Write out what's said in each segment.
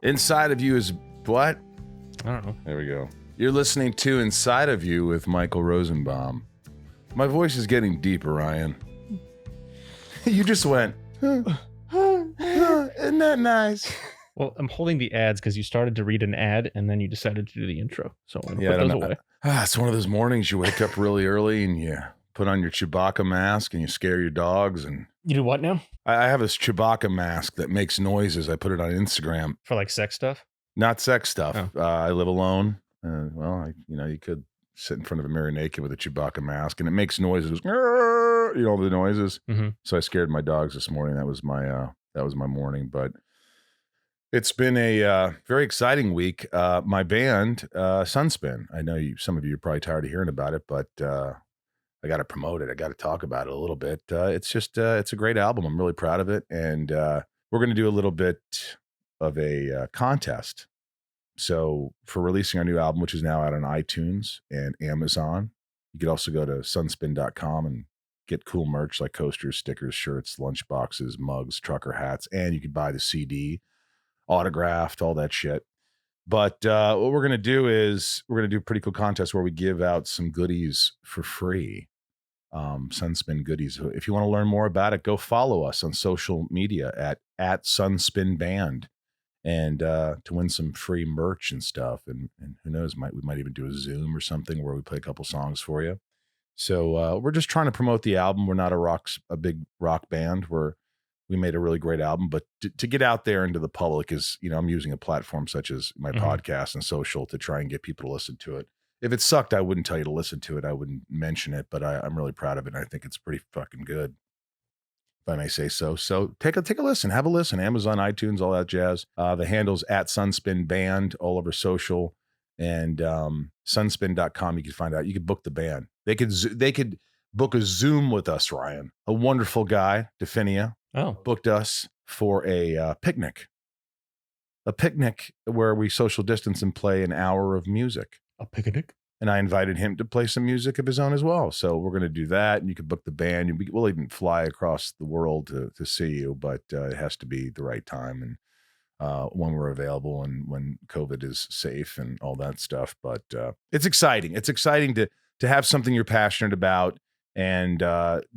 Inside of You is what? I don't know. There we go. You're listening to Inside of You with Michael Rosenbaum. My voice is getting deeper, Ryan. You just went, isn't that nice? Well, I'm holding the ads because you started to read an ad and then you decided to do the intro. So I'm going to put those away. It's one of those mornings you wake up really early and you put on your Chewbacca mask and you scare your dogs. And you do what now? I have this Chewbacca mask that makes noises. I put it on Instagram. For like sex stuff? Not sex stuff. Oh. I live alone. You could sit in front of a mirror naked with a Chewbacca mask and it makes noises. You know, the noises. Mm-hmm. So I scared my dogs this morning. That was my morning. But it's been a very exciting week. My band, Sunspin. I know some of you are probably tired of hearing about it, but I got to promote it. I got to talk about it a little bit. It's a great album. I'm really proud of it. And we're going to do a little bit of a contest. So for releasing our new album, which is now out on iTunes and Amazon, you could also go to sunspin.com and get cool merch like coasters, stickers, shirts, lunch boxes, mugs, trucker hats, and you could buy the CD, autographed, all that shit. But what we're going to do is we're going to do a pretty cool contest where we give out some goodies for free. Sunspin goodies. If you want to learn more about it, go follow us on social media at Sunspin Band, and to win some free merch and stuff. And who knows, we might even do a Zoom or something where we play a couple songs for you. So we're just trying to promote the album. We're not a big rock band. We made a really great album, but to get out there into the public is, I'm using a platform such as my podcast and social to try and get people to listen to it. If it sucked, I wouldn't tell you to listen to it. I wouldn't mention it, but I'm really proud of it. And I think it's pretty fucking good, if I may say so. So take a listen, have a listen. Amazon, iTunes, all that jazz. The handle's at Sunspin Band all over social, and sunspin.com. You can find out. You could book the band. They could book a Zoom with us, Ryan. A wonderful guy, Definia, booked us for a picnic. A picnic where we social distance and play an hour of music. A picnic? And I invited him to play some music of his own as well. So we're going to do that. And you can book the band. We'll even fly across the world to see you, but it has to be the right time and when we're available and when COVID is safe and all that stuff. But it's exciting. It's exciting to have something you're passionate about and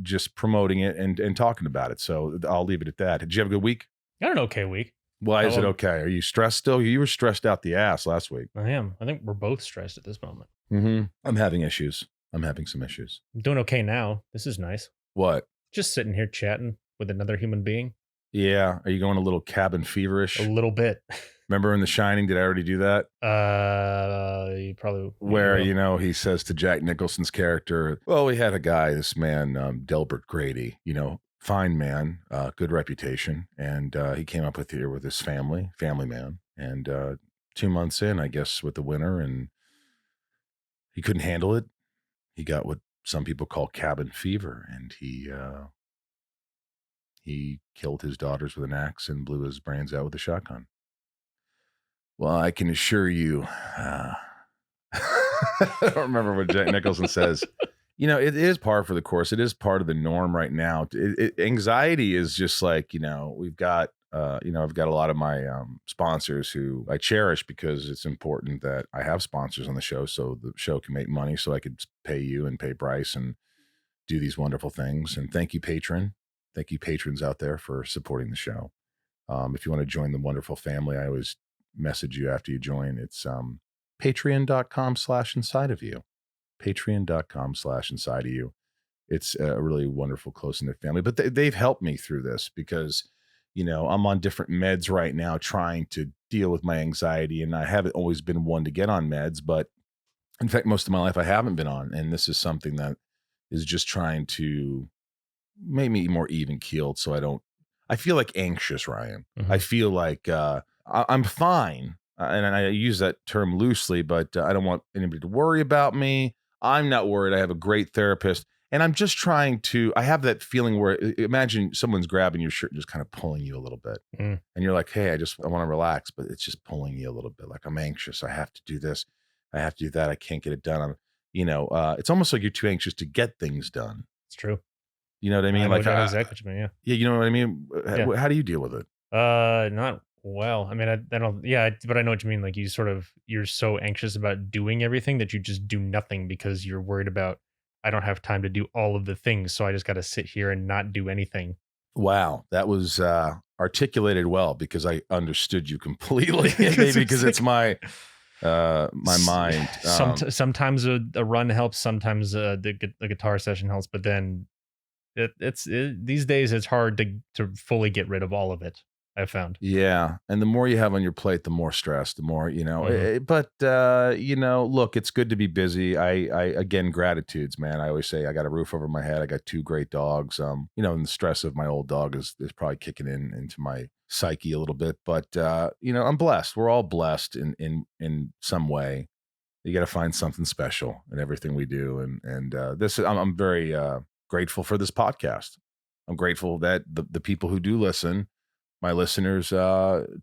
just promoting it and talking about it. So I'll leave it at that. Did you have a good week? I had an okay week. Why is it okay? Are you stressed still? You were stressed out the ass last week. I am. I think we're both stressed at this moment. Mm-hmm. I'm having issues. I'm having some issues. I'm doing okay now. This is nice. What? Just sitting here chatting with another human being. Yeah. Are you going a little cabin feverish? A little bit. Remember in The Shining, did I already do that? You probably... Where, he says to Jack Nicholson's character, well, we had a guy, this man, Delbert Grady, fine man, good reputation. And he came up with his family man. And 2 months in, I guess, with the winter, and he couldn't handle it. He got what some people call cabin fever, and he killed his daughters with an axe and blew his brains out with a shotgun. Well, I can assure you, I don't remember what Jack Nicholson says. It is par for the course. It is part of the norm right now. Anxiety is just like, we've got, I've got a lot of my sponsors who I cherish because it's important that I have sponsors on the show so the show can make money so I could pay you and pay Bryce and do these wonderful things. And thank you, patron. Thank you, patrons out there, for supporting the show. If you want to join the wonderful family, I always message you after you join. It's patreon.com/inside of you. Patreon.com/inside of you. It's a really wonderful, close-knit family. But they've helped me through this because, I'm on different meds right now trying to deal with my anxiety. And I haven't always been one to get on meds. But in fact, most of my life I haven't been on. And this is something that is just trying to make me more even-keeled so I feel like anxious, Ryan. Mm-hmm. I feel like I'm fine. And I use that term loosely, but I don't want anybody to worry about me. I'm not worried. I have a great therapist. And I'm just trying to, I have that feeling where, imagine someone's grabbing your shirt and just kind of pulling you a little bit. And you're like, hey, I want to relax, but it's just pulling you a little bit. Like, I'm anxious. I have to do this. I have to do that. I can't get it done. It's almost like you're too anxious to get things done. It's true. You know what I mean? I know exactly what you mean, yeah. Yeah, you know what I mean? Yeah. How do you deal with it? Not Well, I mean, I don't, yeah, but I know what you mean. Like you're so anxious about doing everything that you just do nothing because you're worried about, I don't have time to do all of the things. So I just got to sit here and not do anything. Wow, that was articulated well because I understood you completely. Maybe because it's my my mind. Sometimes a run helps, sometimes the guitar session helps, but then these days it's hard to fully get rid of all of it. I found. Yeah, and the more you have on your plate, the more stress, the more But look, it's good to be busy. I again, gratitudes, man. I always say I got a roof over my head. I got 2 great dogs. And the stress of my old dog is probably kicking into my psyche a little bit. But I'm blessed. We're all blessed in some way. You got to find something special in everything we do, and I'm very grateful for this podcast. I'm grateful that the people who do listen, my listeners,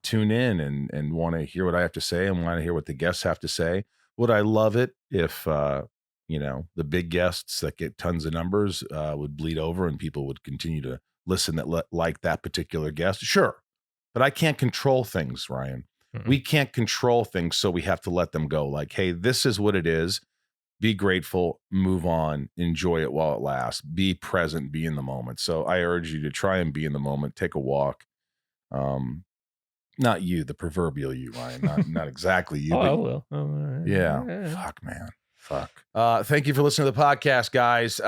tune in and want to hear what I have to say and want to hear what the guests have to say. Would I love it if the big guests that get tons of numbers would bleed over and people would continue to listen like that particular guest? Sure, but I can't control things, Ryan. We can't control things, so we have to let them go. Like, hey, this is what it is. Be grateful, move on, enjoy it while it lasts. Be present, be in the moment. So I urge you to try and be in the moment. Take a walk. Not you, the proverbial you, Ryan. Not exactly you. Oh, I but will. Oh, yeah. Fuck, man. Fuck. Thank you for listening to the podcast, guys.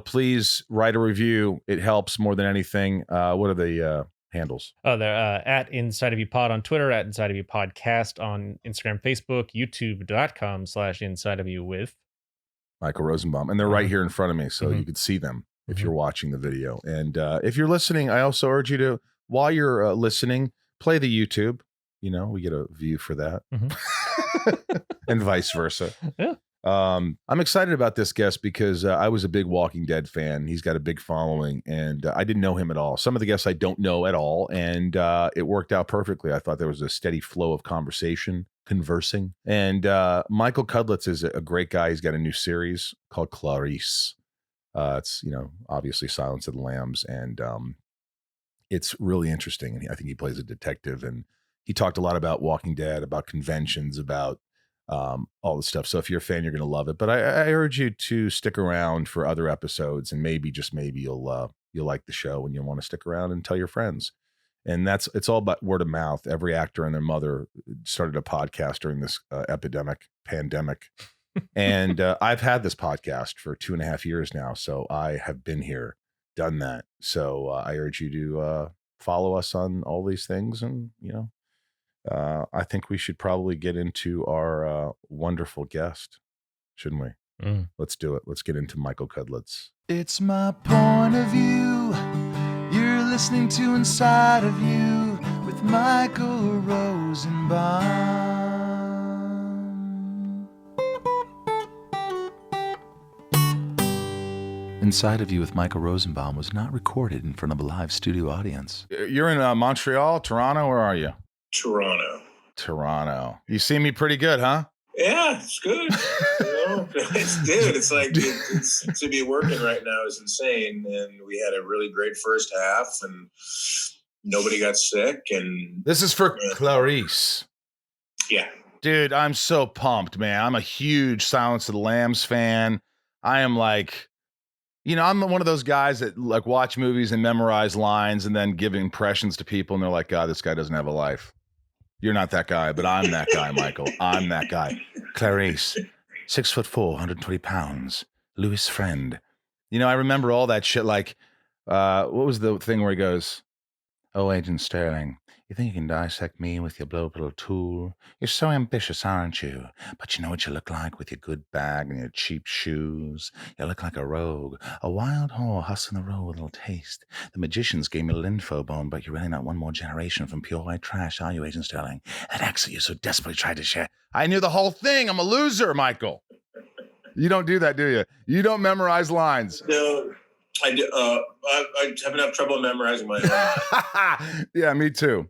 Please write a review. It helps more than anything. What are the handles? Oh, they're at Inside of You Pod on Twitter, at Inside of You Podcast on Instagram, Facebook, youtube.com/Inside of You with Michael Rosenbaum. And they're right here in front of me, so you can see them if you're watching the video. And if you're listening, I also urge you to, while you're listening, play the YouTube. We get a view for that. And vice versa. Yeah. I'm excited about this guest because I was a big Walking Dead fan. He's got a big following, and I didn't know him at all. Some of the guests I don't know at all, and it worked out perfectly. I thought there was a steady flow of conversing. And Michael Cudlitz is a great guy. He's got a new series called Clarice. It's obviously Silence of the Lambs, and it's really interesting. And I think he plays a detective, and he talked a lot about Walking Dead, about conventions, about all the stuff. So if you're a fan, you're going to love it. But I urge you to stick around for other episodes, and maybe, just maybe, you'll like the show and you'll want to stick around and tell your friends. And it's all about word of mouth. Every actor and their mother started a podcast during this pandemic. And I've had this podcast for 2.5 years now. So I have been here, done that. So I urge you to follow us on all these things. And, I think we should probably get into our wonderful guest, shouldn't we? Let's do it. Let's get into Michael Cudlitz. It's my point of view. You're listening to Inside of You with Michael Rosenbaum. Inside of You with Michael Rosenbaum was not recorded in front of a live studio audience. You're in Montreal, Toronto. Where are you? Toronto. You see me pretty good, huh? Yeah, it's good. It's like it's to be working right now is insane. And we had a really great first half, and nobody got sick. And this is for Clarice. Yeah, dude, I'm so pumped, man. I'm a huge Silence of the Lambs fan. I am like, I'm one of those guys that like watch movies and memorize lines and then give impressions to people, and they're like, God, this guy doesn't have a life. You're not that guy, but I'm that guy, Michael. I'm that guy. Clarice, 6'4", 120 pounds. Louis' friend. I remember all that shit. Like, what was the thing where he goes, "Oh, Agent Sterling, you think you can dissect me with your blow little tool? You're so ambitious, aren't you? But you know what you look like with your good bag and your cheap shoes? You look like a rogue, a wild whore hustling the road with a little taste. The magicians gave me a little info bone, but you're really not one more generation from pure white trash, are you, Agent Sterling? That accent you so desperately tried to share." I knew the whole thing. I'm a loser, Michael. You don't do that, do you? You don't memorize lines. No, I do. I have enough trouble memorizing my own. Yeah, me too.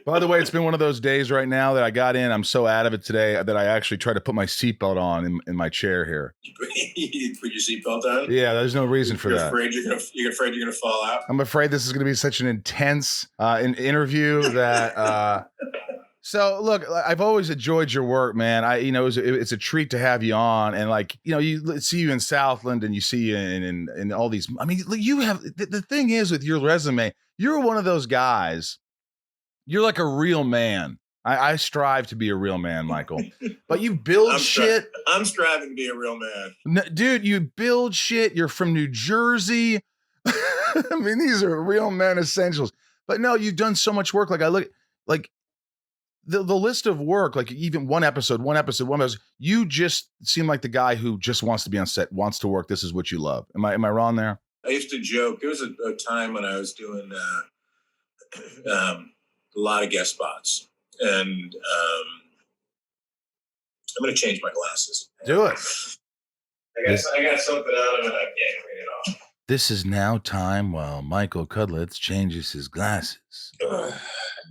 By the way, it's been one of those days right now that I got in. I'm so out of it today that I actually tried to put my seatbelt on in my chair here. You put your seatbelt on? Yeah, there's no reason for that. You're afraid you're gonna fall out? I'm afraid this is going to be such an intense interview that. So look, I've always enjoyed your work, man. It's a treat to have you on, and like, you see you in Southland, and you see you in all these. I mean, you have the thing is with your resume, you're one of those guys. You're like a real man. I strive to be a real man, Michael. But you build shit. I'm striving to be a real man. Dude, you build shit. You're from New Jersey. I mean, these are real man essentials. But no, you've done so much work. Like I look like the list of work, like even one episode, you just seem like the guy who just wants to be on set, wants to work. This is what you love. Am I wrong there? I used to joke. There was a time when I was doing a lot of guest spots, and I'm going to change my glasses. Do it. I got something out of it. I can't clean it off. This is now time while Michael Cudlitz changes his glasses.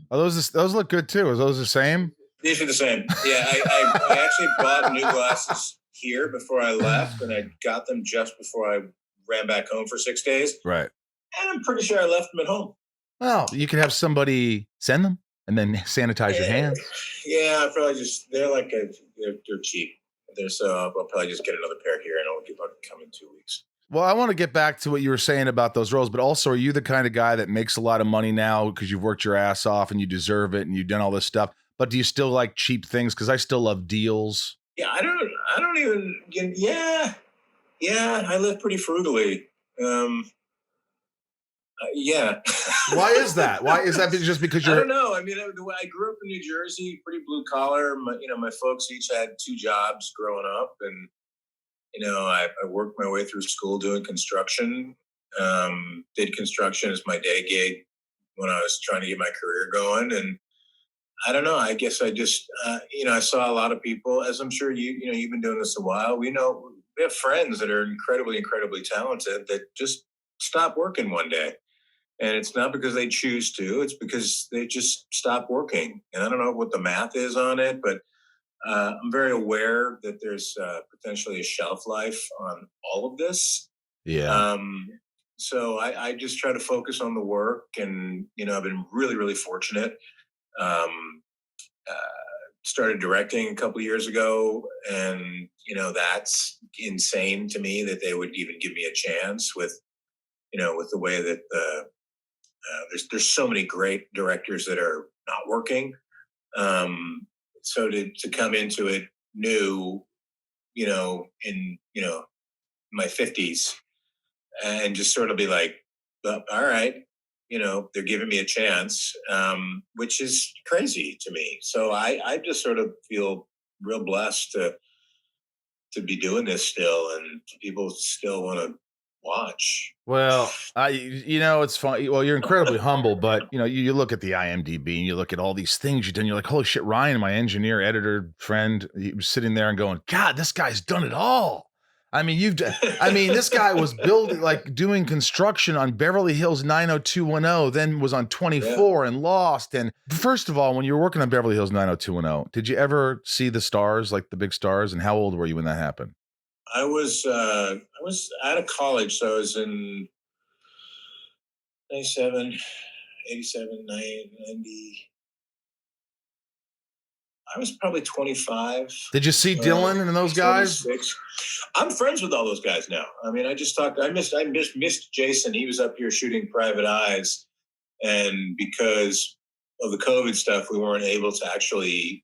Those look good too. Are those the same? These are the same. Yeah, I actually bought new glasses here before I left, and I got them just before I ran back home for 6 days. Right. And I'm pretty sure I left them at home. Well, you could have somebody send them and then sanitize your hands. Yeah, I probably they're cheap. So I'll probably just get another pair here, and I'll come in 2 weeks. Well, I want to get back to what you were saying about those roles, but also, are you the kind of guy that makes a lot of money now because you've worked your ass off and you deserve it and you've done all this stuff? But do you still like cheap things? Because I still love deals. Yeah, I don't even. Yeah, I live pretty frugally. Yeah. Why is that? Why is that? Just because you're? I don't know. I mean, I grew up in New Jersey, pretty blue collar. My folks each had 2 jobs growing up, and I worked my way through school doing construction. Did construction as my day gig when I was trying to get my career going, and I don't know. I guess I just, I saw a lot of people, as I'm sure you've been doing this a while. We have friends that are incredibly, incredibly talented that just stop working one day. And it's not because they choose to, it's because they just stop working. And I don't know what the math is on it, but I'm very aware that there's potentially a shelf life on all of this. Yeah. So I just try to focus on the work, and I've been really, really fortunate. Started directing a couple of years ago, and that's insane to me that they would even give me a chance with the way that there's so many great directors that are not working. So to come into it new, in my 50s, and just sort of be like, well, all right, they're giving me a chance, which is crazy to me. So I just sort of feel real blessed to be doing this still, and people still want to watch. Well, it's funny. Well, you're incredibly humble, but you look at the IMDb and you look at all these things you've done. You're like, holy shit, Ryan, my engineer, editor, friend, he was sitting there and going, God, this guy's done it all. I mean, this guy was doing construction on Beverly Hills 90210, then was on 24 and Lost. And first of all, when you were working on Beverly Hills 90210, did you ever see the stars, like the big stars? And how old were you when that happened? I was out of college, so I was in 97, 90. I was probably 25. Did you see Dylan and those guys? 26. I'm friends with all those guys now. I mean, I just talked. I missed Jason. He was up here shooting Private Eyes, and because of the COVID stuff, we weren't able to actually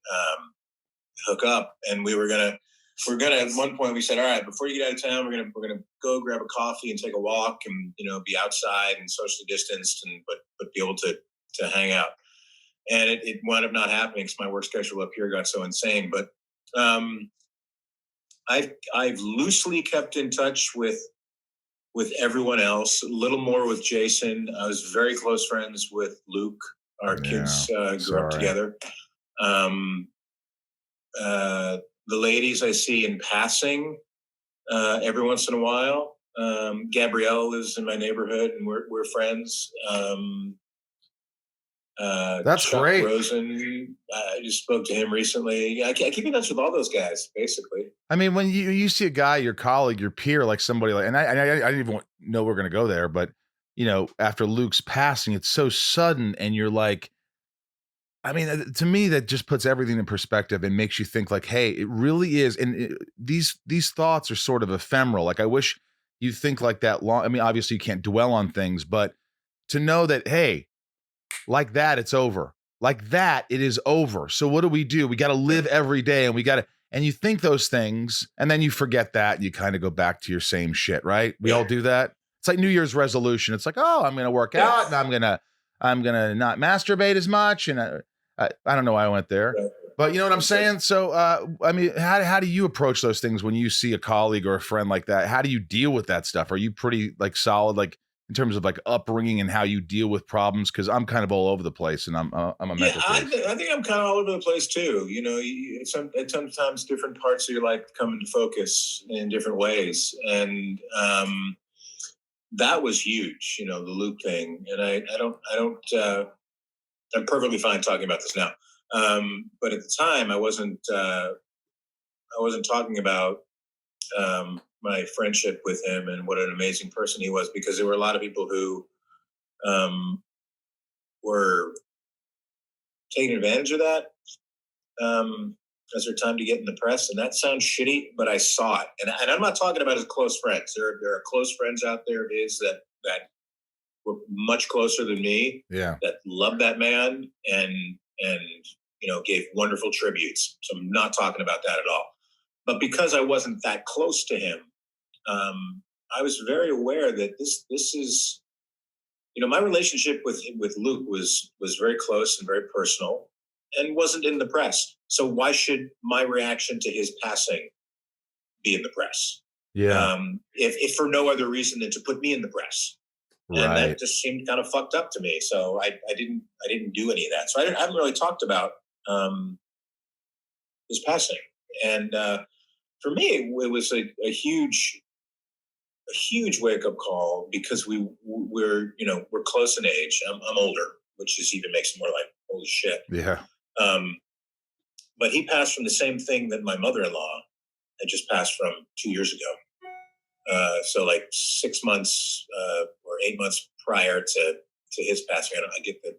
hook up. And we're gonna at one point we said, all right, before you get out of town, we're gonna go grab a coffee and take a walk, and be outside and socially distanced, and but be able to hang out. And it wound up not happening because my work schedule up here got so insane. But I've loosely kept in touch with everyone else, a little more with Jason. I was very close friends with Luke. Our kids grew up together. The ladies I see in passing every once in a while. Gabrielle lives in my neighborhood, and we're friends. That's Chuck great. Rosen, I just spoke to him recently. Yeah, I keep in touch with all those guys, basically. I mean, when you see a guy, your colleague, your peer, like somebody like, and I didn't even know we're going to go there, but after Luke's passing, it's so sudden, and you're like, I mean, to me, that just puts everything in perspective and makes you think like, hey, it really is. And these thoughts are sort of ephemeral. Like, I wish you think like that long. I mean, obviously, you can't dwell on things, but to know that, hey, like that, it's over. Like that, it is over. So what do? We got to live every day, and and you think those things, and then you forget that, and you kind of go back to your same shit, right? We all Yeah. do that. It's like New Year's resolution. It's like, oh, I'm going to work Yeah. out, and I'm gonna not masturbate as much, and I don't know why I went there, Right. but you know what I'm saying. So, I mean, how do you approach those things when you see a colleague or a friend like that? How do you deal with that stuff? Are you pretty like solid, like in terms of like upbringing and how you deal with problems? Because I'm kind of all over the place, and I'm a Yeah, mental case. I think I'm kind of all over the place too. Sometimes different parts of your life come into focus in different ways, and that was huge. The Luke thing, and I don't. I'm perfectly fine talking about this now, but at the time, I wasn't talking about my friendship with him and what an amazing person he was, because there were a lot of people who um, were taking advantage of that as their time to get in the press. And that sounds shitty, but I saw it. And I'm not talking about his close friends. There are close friends out there of his that were much closer than me, Yeah. that loved that man and gave wonderful tributes. So I'm not talking about that at all. But because I wasn't that close to him, I was very aware that this is, my relationship with Luke was very close and very personal, and wasn't in the press. So why should my reaction to his passing be in the press? Yeah. If for no other reason than to put me in the press. And Right. that just seemed kind of fucked up to me. So I didn't do any of that. So I haven't really talked about his passing. And for me, it was a huge wake up call, because we're close in age. I'm older, which is even makes it more like holy shit. Yeah. But he passed from the same thing that my mother-in-law had just passed from 2 years ago. So like 6 months or 8 months prior to his passing. I get that.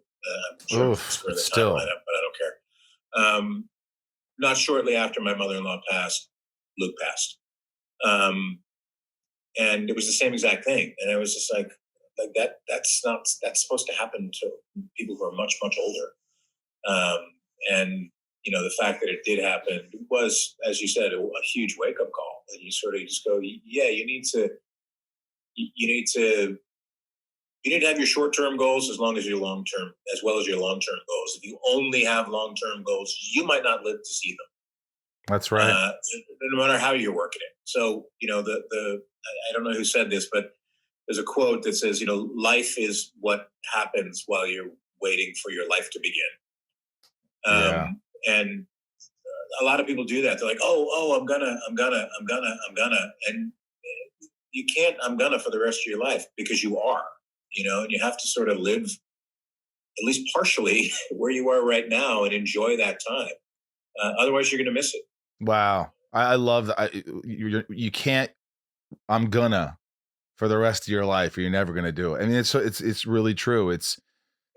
I'm sure Oof, screw but the still. timeline up, but I don't care. Not shortly after my mother-in-law passed, Luke passed. And it was the same exact thing. And I was just like that's supposed to happen to people who are much, much older. And the fact that it did happen was, as you said, a huge wake up call. And you sort of just go, yeah, you need to have your short term goals as long as your long term, as well as your long term goals. If you only have long term goals, you might not live to see them. That's right. No matter how you're working it. So I don't know who said this, but there's a quote that says, life is what happens while you're waiting for your life to begin. Yeah. And a lot of people do that. They're like, oh, I'm gonna, and you can't, I'm gonna for the rest of your life, because you are, and you have to sort of live at least partially where you are right now and enjoy that time. Otherwise, you're going to miss it. Wow. I love that. You can't, I'm gonna for the rest of your life, or you're never gonna do it. I mean, it's really true. It's,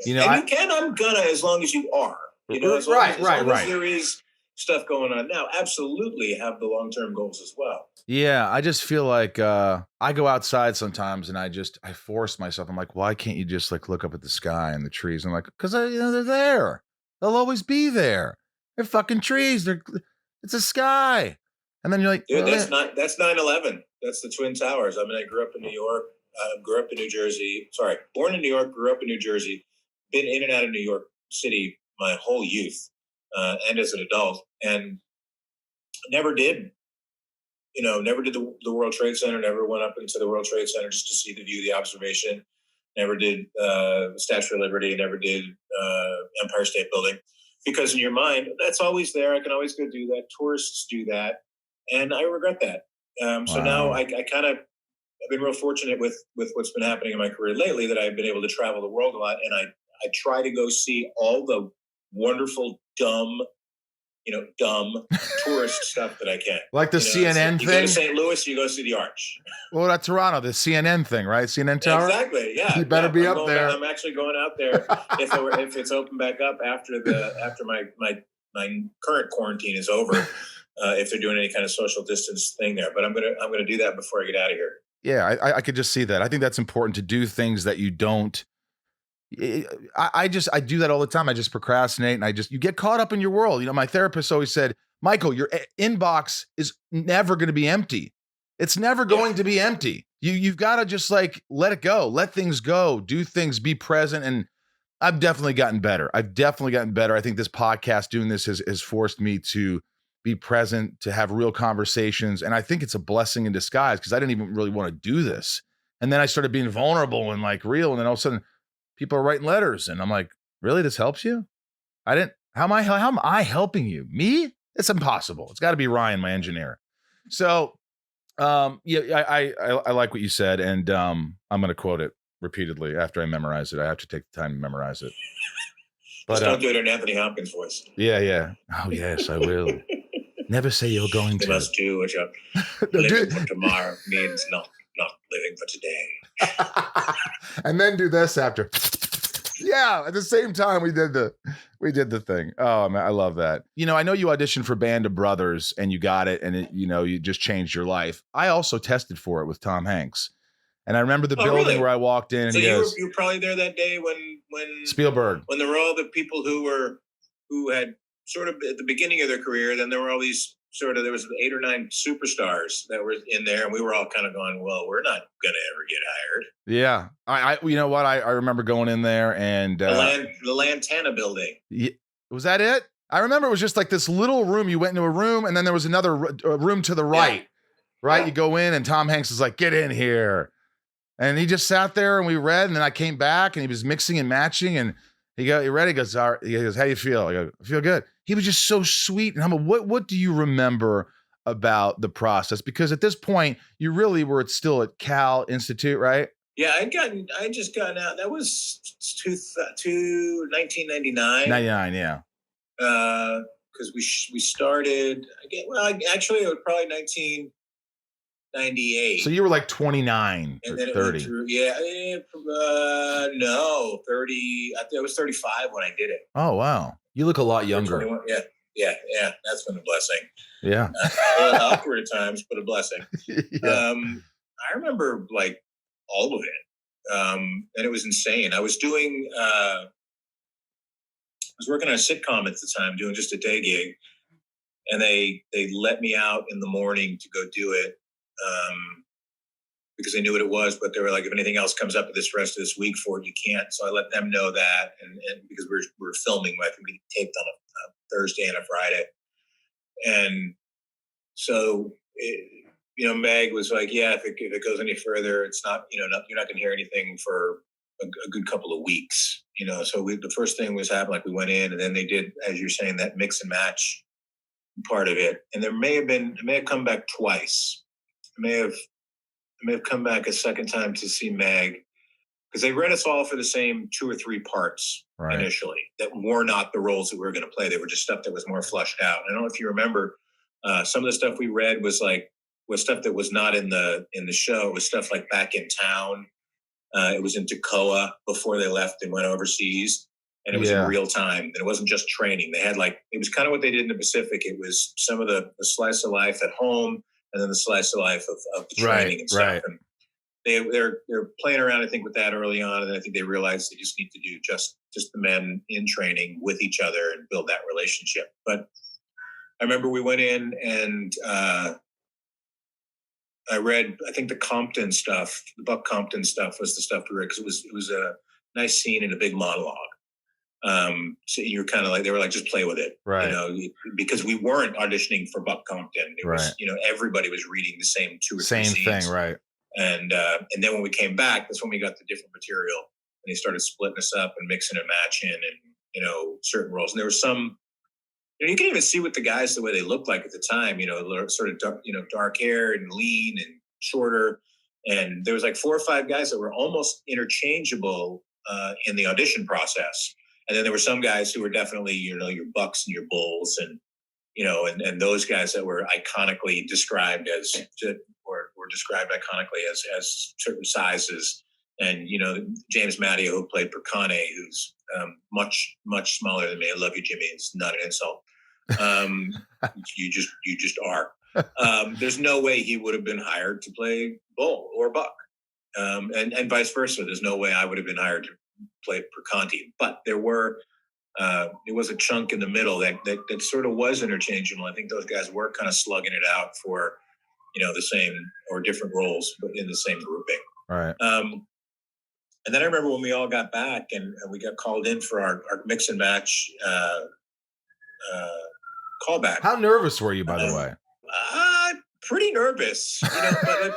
You can, I'm gonna, as long as you are, as long as there is stuff going on now, absolutely have the long-term goals as well. Yeah, I just feel like I go outside sometimes, and I force myself. I'm like, why can't you just like look up at the sky and the trees? I'm like, because they're there. They'll always be there. They're fucking trees. It's a sky. And then you're like, dude, well, that's 9/11. That's the Twin Towers. I mean, I grew up in New York. Grew up in New Jersey. Sorry, born in New York. Grew up in New Jersey. Been in and out of New York City my whole youth, and as an adult, and never did. Never did the World Trade Center. Never went up into the World Trade Center just to see the view, the observation. Never did Statue of Liberty. Never did Empire State Building, because in your mind, that's always there. I can always go do that. Tourists do that, and I regret that. So now I kind of, I've been real fortunate with what's been happening in my career lately, that I've been able to travel the world a lot, and I I try to go see all the wonderful, dumb tourist stuff that I can. Like the CNN you thing? go to St. Louis, you go see the Arch. Well, at Toronto, the CNN thing, right? CNN Tower? Exactly, yeah. You better be up there. I'm actually going out there if it's open back up after my current quarantine is over, if they're doing any kind of social distance thing there. But I'm gonna do that before I get out of here. Yeah, I could just see that. I think that's important to do things that you don't. I do that all the time. I just procrastinate and you get caught up in your world. You know, my therapist always said, Michael, your inbox is never going to be empty. It's never going to be empty. You've got to just like let it go, let things go, do things, be present. And I've definitely gotten better. I think this podcast, doing this has forced me to be present, to have real conversations. And I think it's a blessing in disguise because I didn't even really want to do this. And then I started being vulnerable and like real. And then all of a sudden people are writing letters and I'm like, really, this helps you? How am I helping you? Me? It's impossible. It's got to be Ryan, my engineer. So, I like what you said. And I'm going to quote it repeatedly after I memorize it. I have to take the time to memorize it. But don't do it in Anthony Hopkins' voice. Yeah. Oh, yes, I will. Never say you're going to. You must do what you're living for tomorrow means not living for today. And then do this after. Yeah, at the same time we did the thing. Oh man, I love that. You know, I know you auditioned for Band of Brothers and you got it, and you just changed your life. I also tested for it with Tom Hanks, and I remember the building really? Where I walked in. And so you were probably there that day when Spielberg, when there were all the people who had sort of at the beginning of their career. Then there were all these there was 8 or 9 superstars that were in there, and we were all kind of going, well, we're not going to ever get hired. Yeah. I you know what? I remember going in there and the Lantana building. Yeah, was that it? I remember it was just like this little room. You went into a room and then there was another room to the right, right? Yeah. You go in and Tom Hanks is like, get in here. And he just sat there and we read, and then I came back and he was mixing and matching, and he goes, you ready? He goes, all right. He goes, how you feel? I go, I feel good. He was just so sweet and humble. What do you remember about the process? Because at this point, you really were still at Cal Institute, right? Yeah, I just gotten out. That was 1999. 99, yeah. Because we started again. Well, actually, it was probably 1998. So you were like 29 and or then 30. No, 30. I think I was 35 when I did it. Oh wow, you look a lot younger. Yeah. That's been a blessing. Yeah, awkward at times, but a blessing. Yeah. I remember like all of it, and it was insane. I was doing. I was working on a sitcom at the time, doing just a day gig, and they let me out in the morning to go do it. Because they knew what it was, but they were like, if anything else comes up this rest of this week for it, you can't. So I let them know that, and because we're filming, I think we taped on a Thursday and a Friday, and so Meg was like, yeah, if it goes any further, it's not, you're not going to hear anything for a good couple of weeks, So the first thing was happening, like we went in, and then they did, as you're saying, that mix and match part of it, and it may have come back twice. I may have come back a second time to see Meg, because they read us all for the same 2 or 3 parts initially that were not the roles that we were going to play. They were just stuff that was more flushed out. I don't know if you remember, some of the stuff we read was stuff that was not in the show. It was stuff like Back in Town. It was in Toccoa before they left and went overseas. And it was in real time. And it wasn't just training. They had it was kind of what they did in the Pacific. It was some of the slice of life at home, and then the slice of life of the training and stuff. Right. And they're playing around, I think, with that early on. And I think they realized they just need to do just the men in training with each other and build that relationship. But I remember we went in and I read, I think the Compton stuff, the Buck Compton stuff was the stuff we read, because it was a nice scene and a big monologue. So you're kind of like, they were like, just play with it, right? Because we weren't auditioning for Buck Compton. It was, everybody was reading the same 2 or 3 scenes. Same thing, right? And then when we came back, that's when we got the different material, and they started splitting us up and mixing and matching, and certain roles. And there was some, you can't even see what the guys, the way they looked like at the time. Sort of dark hair and lean and shorter. And there was like 4 or 5 guys that were almost interchangeable in the audition process. And then there were some guys who were definitely, your bucks and your bulls, and and those guys that were iconically described as, or were described iconically as certain sizes. And James Matteo, who played Percane, who's much smaller than me. I love you, Jimmy. It's not an insult. You just are. There's no way he would have been hired to play bull or buck, and vice versa. There's no way I would have been hired to play Perconti. But there was a chunk in the middle that sort of was interchangeable. I think those guys were kind of slugging it out for the same or different roles, but in the same grouping. All right. And then I remember when we all got back and we got called in for our mix and match callback. How nervous were you, by the way? Pretty nervous,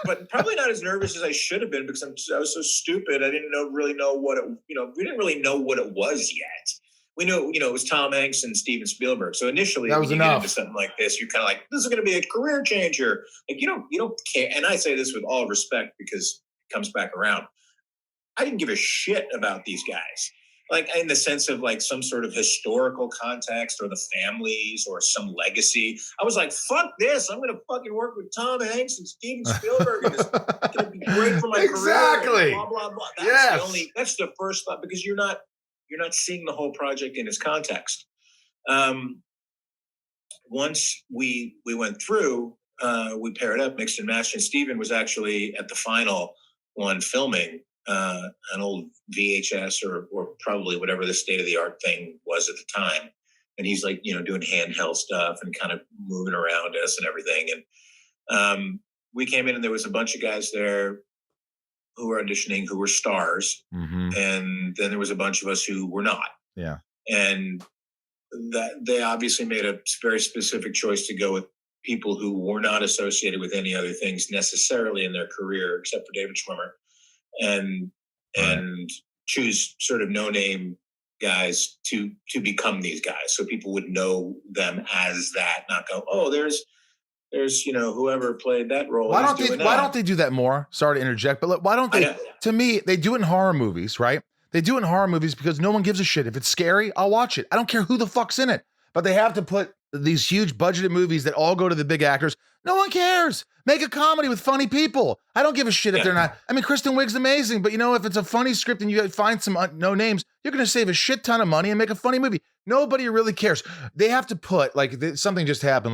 but probably not as nervous as I should have been, because I was so stupid. I didn't really know what it, we didn't really know what it was yet. We knew, it was Tom Hanks and Steven Spielberg. So initially, that was when you enough. get into something like this, you're kind of like, this is going to be a career changer. Like, you don't care. And I say this with all respect because it comes back around. I didn't give a shit about these guys. Like, in the sense of like some sort of historical context or the families or some legacy. I was like, fuck this. I'm going to fucking work with Tom Hanks and Steven Spielberg. And it's going to be great for my career. Exactly. Blah, blah, blah. That's the first thought, because you're not seeing the whole project in its context. Once we went through, we paired up, mixed and matched, and Steven was actually at the final one filming an old VHS or probably whatever the state-of-the-art thing was at the time. And he's like, doing handheld stuff and kind of moving around us and everything. And we came in and there was a bunch of guys there who were auditioning, who were stars. Mm-hmm. And then there was a bunch of us who were not. Yeah. And that they obviously made a very specific choice to go with people who were not associated with any other things necessarily in their career, except for David Schwimmer. And choose sort of no-name guys to become these guys, so people would know them as that, not go, oh, there's whoever played that role. Why don't they do that more? Sorry to interject, but why don't they? To me, they do it in horror movies, right? They do it in horror movies because no one gives a shit. If it's scary, I'll watch it. I don't care who the fuck's in it. But they have to put these huge budgeted movies that all go to the big actors. No one cares. Make a comedy with funny people. I don't give a shit if they're not. I mean, Kristen Wiig's amazing, but if it's a funny script and you find some no names, you're going to save a shit ton of money and make a funny movie. Nobody really cares. They have to put, something just happened.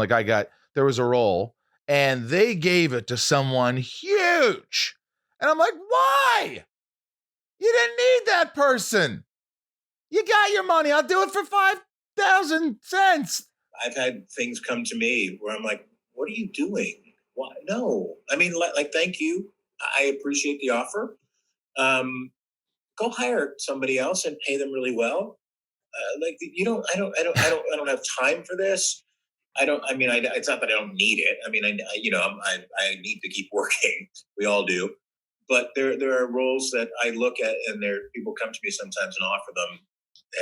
There was a role and they gave it to someone huge. And I'm like, why? You didn't need that person. You got your money. I'll do it for 5,000 cents. I've had things come to me where I'm like, what are you doing? Why? No. I mean, thank you. I appreciate the offer. Go hire somebody else and pay them really well. I don't have time for this. It's not that I don't need it. I mean, I need to keep working. We all do. But there are roles that I look at and people come to me sometimes and offer them,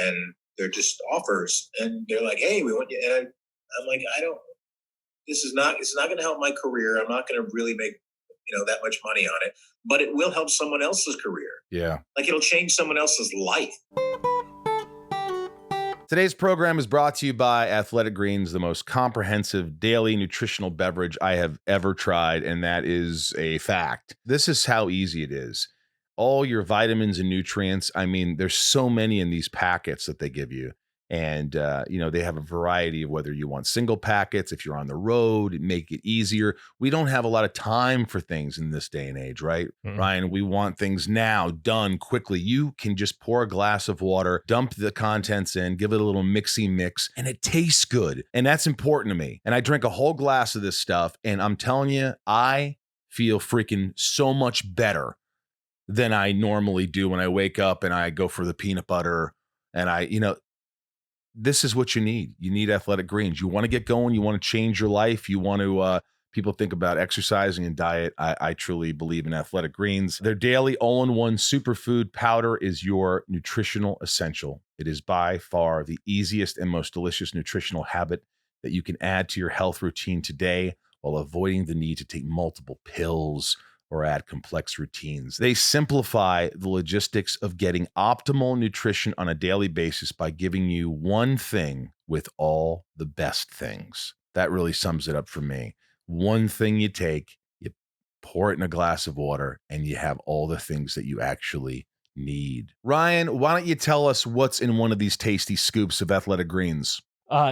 and they're just offers, and they're like, hey, we want you. And I'm like, it's not going to help my career. I'm not going to really make, that much money on it, but it will help someone else's career. Yeah. It'll change someone else's life. Today's program is brought to you by Athletic Greens, the most comprehensive daily nutritional beverage I have ever tried, and that is a fact. This is how easy it is. All your vitamins and nutrients, there's so many in these packets that they give you. And, they have a variety of whether you want single packets, if you're on the road, make it easier. We don't have a lot of time for things in this day and age, right? Mm-hmm. Ryan, we want things now, done quickly. You can just pour a glass of water, dump the contents in, give it a little mixy mix, and it tastes good. And that's important to me. And I drink a whole glass of this stuff, and I'm telling you, I feel freaking so much better than I normally do when I wake up and I go for the peanut butter and this is what you need. You need Athletic Greens. You want to get going. You want to change your life. You want to, people think about exercising and diet. I truly believe in Athletic Greens. Their daily all-in-one superfood powder is your nutritional essential. It is by far the easiest and most delicious nutritional habit that you can add to your health routine today while avoiding the need to take multiple pills or add complex routines. They simplify the logistics of getting optimal nutrition on a daily basis by giving you one thing with all the best things. That really sums it up for me. One thing you take, you pour it in a glass of water, and you have all the things that you actually need. Ryan, why don't you tell us what's in one of these tasty scoops of Athletic Greens?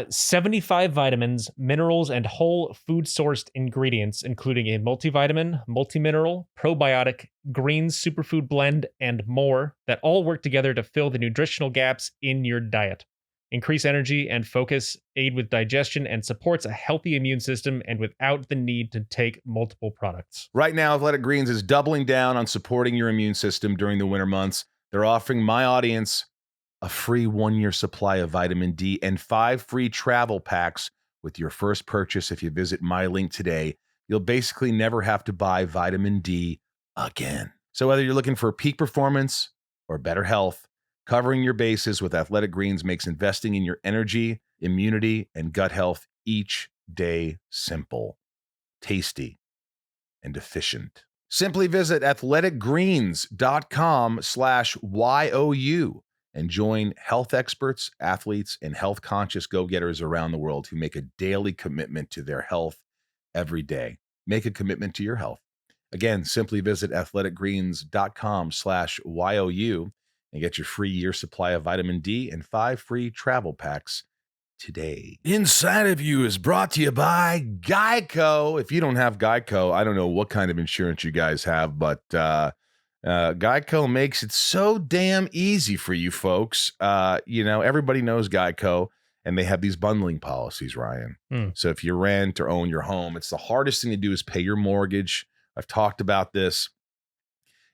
75 vitamins, minerals, and whole food sourced ingredients, including a multivitamin, multimineral, probiotic, greens superfood blend, and more, that all work together to fill the nutritional gaps in your diet. Increase energy and focus, aid with digestion, and supports a healthy immune system, and without the need to take multiple products. Right now, Athletic Greens is doubling down on supporting your immune system during the winter months. They're offering my audience a free 1-year supply of vitamin D and 5 free travel packs with your first purchase. If you visit my link today, you'll basically never have to buy vitamin D again. So whether you're looking for peak performance or better health, covering your bases with Athletic Greens makes investing in your energy, immunity, and gut health each day simple, tasty, and efficient. Simply visit athleticgreens.com/YOU and join health experts, athletes, and health conscious go-getters around the world who make a daily commitment to their health every day. Make a commitment to your health. Again, simply visit athleticgreens.com/YOU and get your free year supply of vitamin D and 5 free travel packs today. Inside of You is brought to you by Geico. If you don't have Geico, I don't know what kind of insurance you guys have, but Geico makes it so damn easy for you folks. Everybody knows Geico, and they have these bundling policies, Ryan. So if you rent or own your home, it's the hardest thing to do is pay your mortgage. I've talked about this.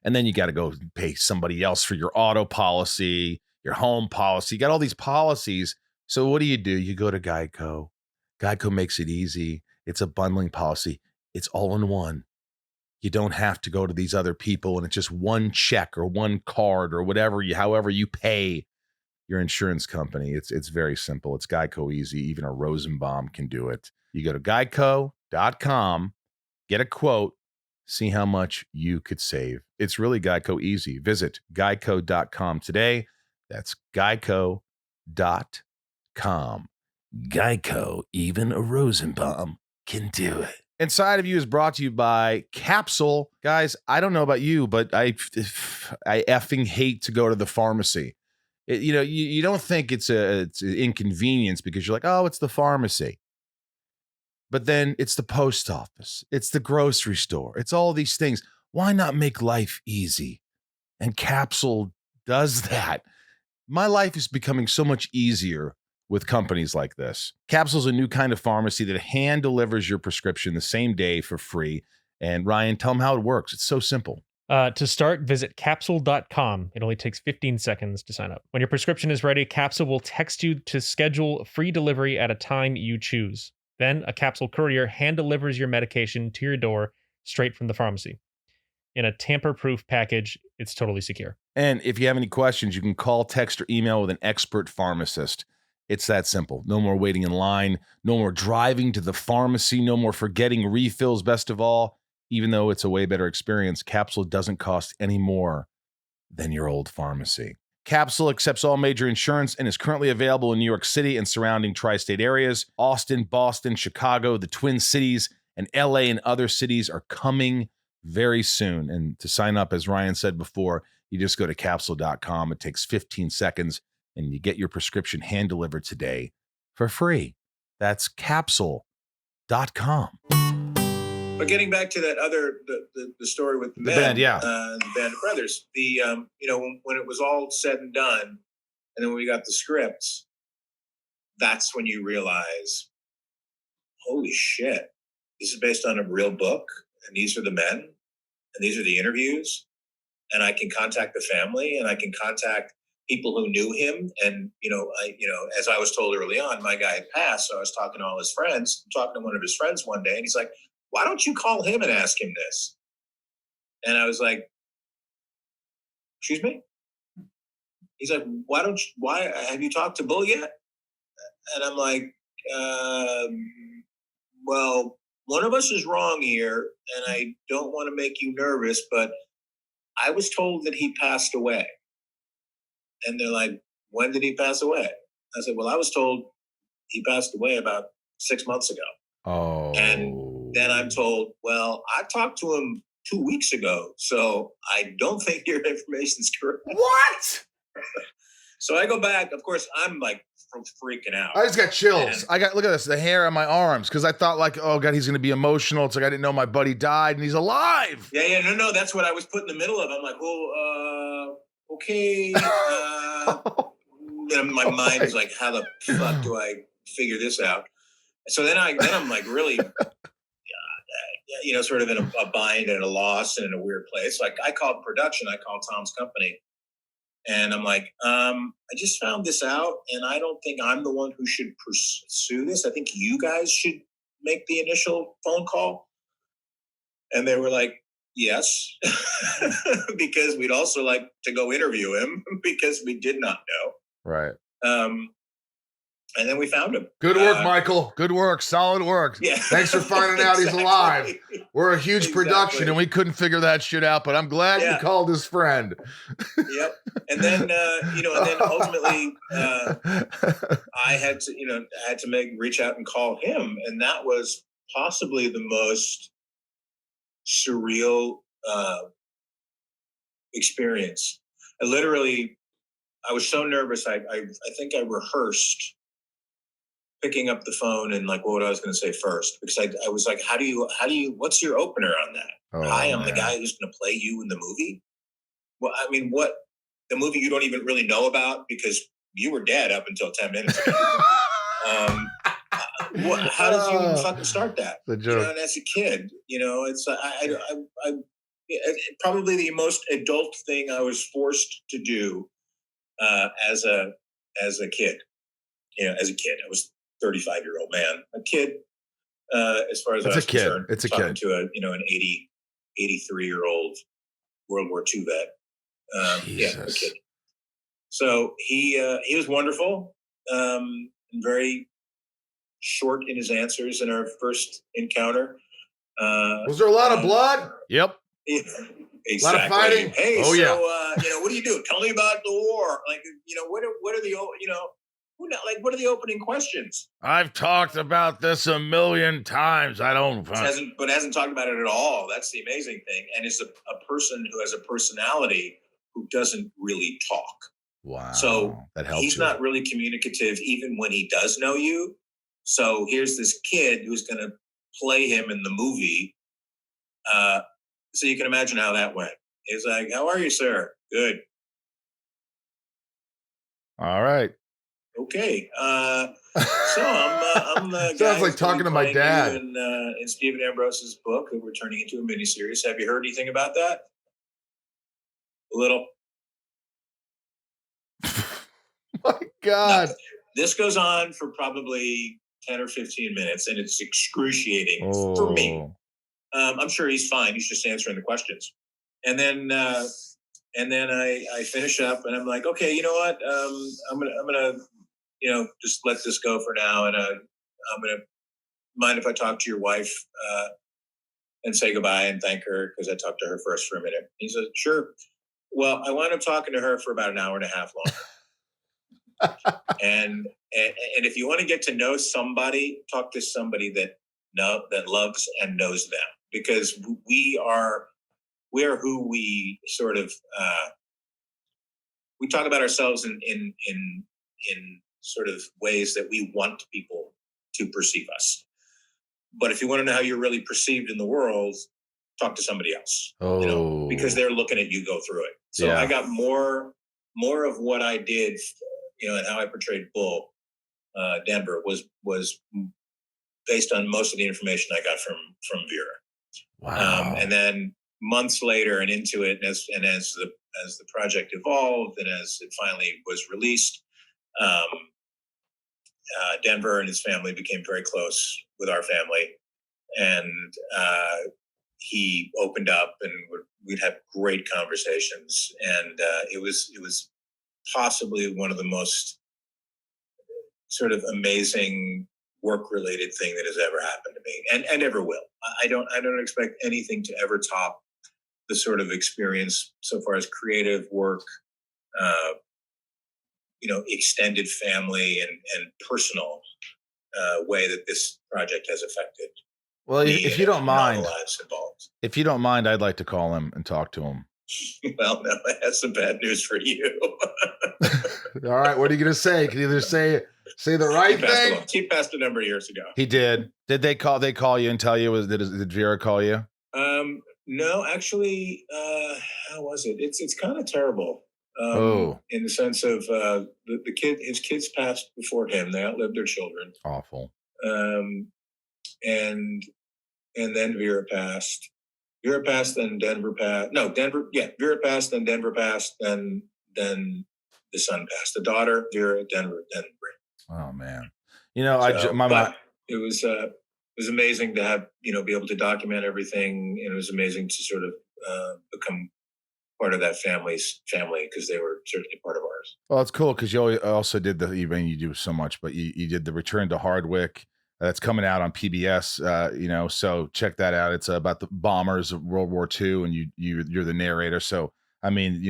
And then you got to go pay somebody else for your auto policy, your home policy. You got all these policies. So what do? You go to Geico. Geico makes it easy. It's a bundling policy. It's all in one. You don't have to go to these other people, and it's just one check or one card or however you pay your insurance company. It's very simple. It's Geico easy. Even a Rosenbaum can do it. You go to geico.com, get a quote, see how much you could save. It's really Geico easy. Visit geico.com today. That's geico.com. Geico, even a Rosenbaum can do it. Inside of You is brought to you by Capsule. Guys, I don't know about you, but I effing hate to go to the pharmacy. You don't think it's an inconvenience because you're like, oh, it's the pharmacy. But then it's the post office. It's the grocery store. It's all these things. Why not make life easy? And Capsule does that. My life is becoming so much easier with companies like this. Capsule's a new kind of pharmacy that hand delivers your prescription the same day for free. And Ryan, tell them how it works. It's so simple. To start, visit capsule.com. It only takes 15 seconds to sign up. When your prescription is ready, Capsule will text you to schedule free delivery at a time you choose. Then a Capsule courier hand delivers your medication to your door straight from the pharmacy. In a tamper-proof package, it's totally secure. And if you have any questions, you can call, text, or email with an expert pharmacist. It's that simple. No more waiting in line. No more driving to the pharmacy. No more forgetting refills. Best of all, even though it's a way better experience, Capsule doesn't cost any more than your old pharmacy. Capsule accepts all major insurance and is currently available in New York City and surrounding tri-state areas. Austin, Boston, Chicago, the Twin Cities, and LA and other cities are coming very soon. And to sign up, as Ryan said before, you just go to capsule.com. It takes 15 seconds and you get your prescription hand delivered today for free. That's capsule.com. But getting back to that the story with the band, yeah, the Band of Brothers, when it was all said and done, and then when we got the scripts, that's when you realize, holy shit, this is based on a real book, and these are the men, and these are the interviews, and I can contact the family, and I can contact people who knew him, and as I was told early on, my guy had passed, so I was talking to all his friends. I'm talking to one of his friends one day, and he's like, why don't you call him and ask him this? And I was like, excuse me? He's like, why have you talked to Bull yet? And I'm like, well, one of us is wrong here, and I don't want to make you nervous, but I was told that he passed away. And they're like, when did he pass away? I said, well, I was told he passed away about 6 months ago. Oh. And then I'm told, well, I talked to him 2 weeks ago, so I don't think your information's correct. What? So I go back. Of course, I'm like freaking out. I just got chills. Look at this, the hair on my arms, because I thought like, oh God, he's going to be emotional. It's like I didn't know my buddy died and he's alive. Yeah, no. That's what I was put in the middle of. I'm like, well, okay. And my mind is like, how the fuck do I figure this out? So then I'm like really, sort of in a bind and a loss and in a weird place. Like I called production, I called Tom's company, and I'm like, I just found this out, and I don't think I'm the one who should pursue this. I think you guys should make the initial phone call. And they were like, yes, because we'd also like to go interview him because we did not know. Right. And then we found him. Good work, Michael. Good work. Solid work. Yeah. Thanks for finding out he's alive. We're a huge production and we couldn't figure that shit out, but I'm glad you called his friend. Yep. And then, ultimately, I had to reach out and call him. And that was possibly the most surreal experience. I was so nervous. I think I rehearsed picking up the phone and like what I was going to say first, because I was like, how do you, what's your opener on that? Oh, Hi, I'm the guy who's going to play you in the movie. Well, I mean, what the movie you don't even really know about because you were dead up until 10 minutes ago. How did you even fucking start that? The joke. And as a kid, it's probably the most adult thing I was forced to do as a kid. As a kid, I was 35-year-old man. A kid, as far as I was concerned. It's a talking kid. To an 83-year-old World War II vet. A kid. So he was wonderful and very short in his answers in our first encounter. Was there a lot of blood? Yep. Exactly. A lot of fighting. Hey, what do you do? Tell me about the war. Like, what are the what are the opening questions? I've talked about this a million times. I don't. Hasn't talked about it at all. That's the amazing thing. And is a person who has a personality who doesn't really talk. Wow. So that helps. He's not really communicative even when he does know you. So here's this kid who's going to play him in the movie. So you can imagine how that went. He's like, "How are you, sir? Good. All right. Okay. So I'm the guy sounds like talking to my dad in Stephen Ambrose's book that we're turning into a miniseries. Have you heard anything about that? A little. My God. No, this goes on for probably 10 or 15 minutes, and it's excruciating for me. I'm sure he's fine. He's just answering the questions. And then I finish up, and I'm like, okay, you know what? I'm gonna just let this go for now, and I'm gonna mind if I talk to your wife and say goodbye and thank her because I talked to her first for a minute. He said, sure. Well, I wound up talking to her for about an hour and a half longer. and if you want to get to know somebody, talk to somebody that loves and knows them, because we are who we sort of we talk about ourselves in sort of ways that we want people to perceive us. But if you want to know how you're really perceived in the world, talk to somebody else. Because they're looking at you go through it. So I got more of what I did, and how I portrayed Bull Denver was based on most of the information I got from Vera. Wow. And then months later and into it, and as the project evolved and as it finally was released, Denver and his family became very close with our family, and he opened up, and we'd have great conversations, and it was possibly one of the most sort of amazing work-related thing that has ever happened to me, and ever will. I don't expect anything to ever top the sort of experience so far as creative work, extended family and personal way that this project has affected. Well, if you don't mind, lives involved. If you don't mind, I'd like to call him and talk to him. Well, no, I have some bad news for you. All right, what are you going to say? Can you either say the right thing? He passed a number of years ago. He did. Did they call you and tell you? Did Vera call you? No, actually, how was it? It's kind of terrible. In the sense of his kids passed before him. They outlived their children. Awful. And then Vera passed. Vera passed, then Denver passed. No, Denver. Yeah, Vera passed, then Denver passed, then the son passed. The daughter, Vera, Denver, then Brent. Oh man, it was amazing to have be able to document everything, and it was amazing to sort of become part of that family because they were certainly part of ours. Well, it's cool because you also did you do so much, but you did the Return to Hardwick. That's coming out on PBS, so check that out. It's about the bombers of World War II, and you're the narrator. So, I mean,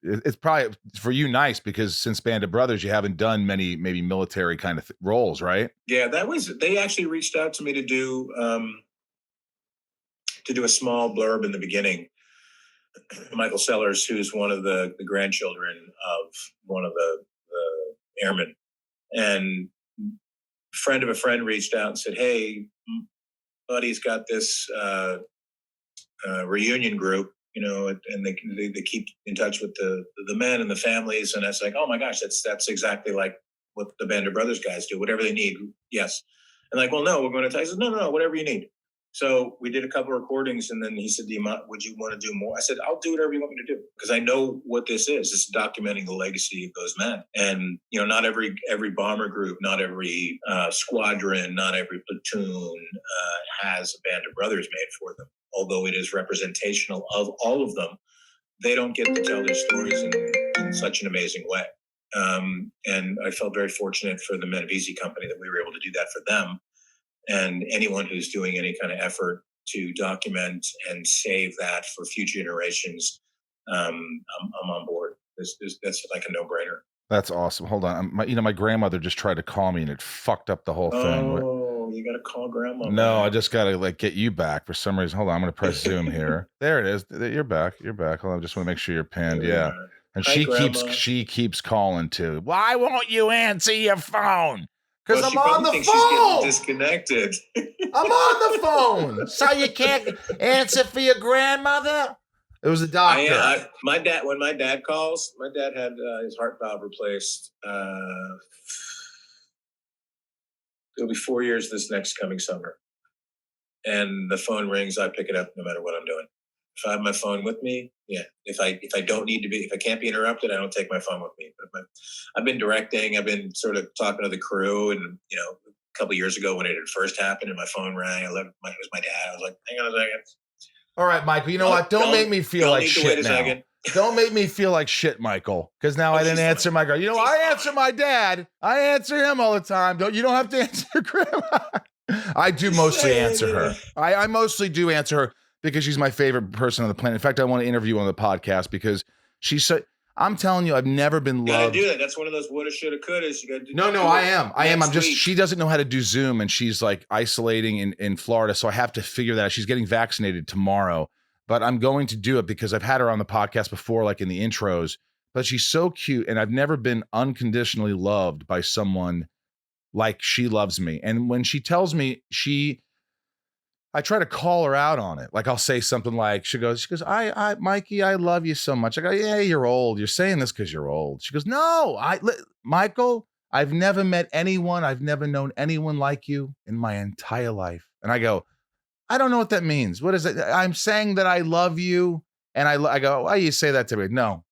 it's probably for you nice because since Band of Brothers, you haven't done many maybe military kind of roles, right? Yeah, they actually reached out to me to do a small blurb in the beginning. Michael Sellers, who's one of the grandchildren of one of the airmen, and friend of a friend reached out and said, "Hey, buddy's got this reunion group, and they keep in touch with the men and the families." And it's like, oh my gosh, that's exactly like what the Band of Brothers guys do. Whatever they need, yes. And like, well, no, we're going to tell you. I said, no, whatever you need. So we did a couple of recordings, and then he said, would you want to do more? I said, I'll do whatever you want me to do, because I know what this is. It's documenting the legacy of those men. And, not every bomber group, not every squadron, not every platoon has a Band of Brothers made for them. Although it is representational of all of them, they don't get to tell their stories in such an amazing way. And I felt very fortunate for the Men of Easy Company that we were able to do that for them. And anyone who's doing any kind of effort to document and save that for future generations, I'm on board. That's like a no-brainer. That's awesome. Hold on. My grandmother just tried to call me and it fucked up the whole thing. Oh, you got to call grandma. No, I just got to get you back for some reason. Hold on. I'm going to press Zoom here. There it is. You're back. Hold on. I just want to make sure you're pinned. Yeah. And she keeps calling too. Why won't you answer your phone? Because I'm on the phone. She's getting disconnected. I'm on the phone. So you can't answer for your grandmother? It was a doctor. When my dad calls, my dad had his heart valve replaced. It'll be 4 years this next coming summer. And the phone rings, I pick it up no matter what I'm doing. If I have my phone with me, yeah. If I can't be interrupted, I don't take my phone with me. But I've been directing. I've been sort of talking to the crew, and a couple of years ago when it had first happened, and my phone rang. It was my dad. I was like, "Hang on a second." All right, Michael. You know what? Don't make me feel like shit now. Don't make me feel like shit, Michael. Because now I didn't answer my girl. I answer my dad. I answer him all the time. You don't have to answer grandma. I do mostly answer her. I mostly do answer her. Because she's my favorite person on the planet. In fact, I want to interview her on the podcast because she's so. I'm telling you, I've never been loved. You gotta do that. That's one of those woulda, shoulda, couldas. You gotta do. No, I am. I'm just. She doesn't know how to do Zoom, and she's like isolating in Florida, so I have to figure that out. She's getting vaccinated tomorrow, but I'm going to do it because I've had her on the podcast before, like in the intros. But she's so cute, and I've never been unconditionally loved by someone like she loves me. And when she tells me I try to call her out on it. Like I'll say something like, she goes, I Mikey, I love you so much. I go, yeah, you're old. You're saying this because you're old. She goes, no, Michael, I've never met anyone. I've never known anyone like you in my entire life. And I go, I don't know what that means. What is it? I'm saying that I love you. And I go, why do you say that to me? No,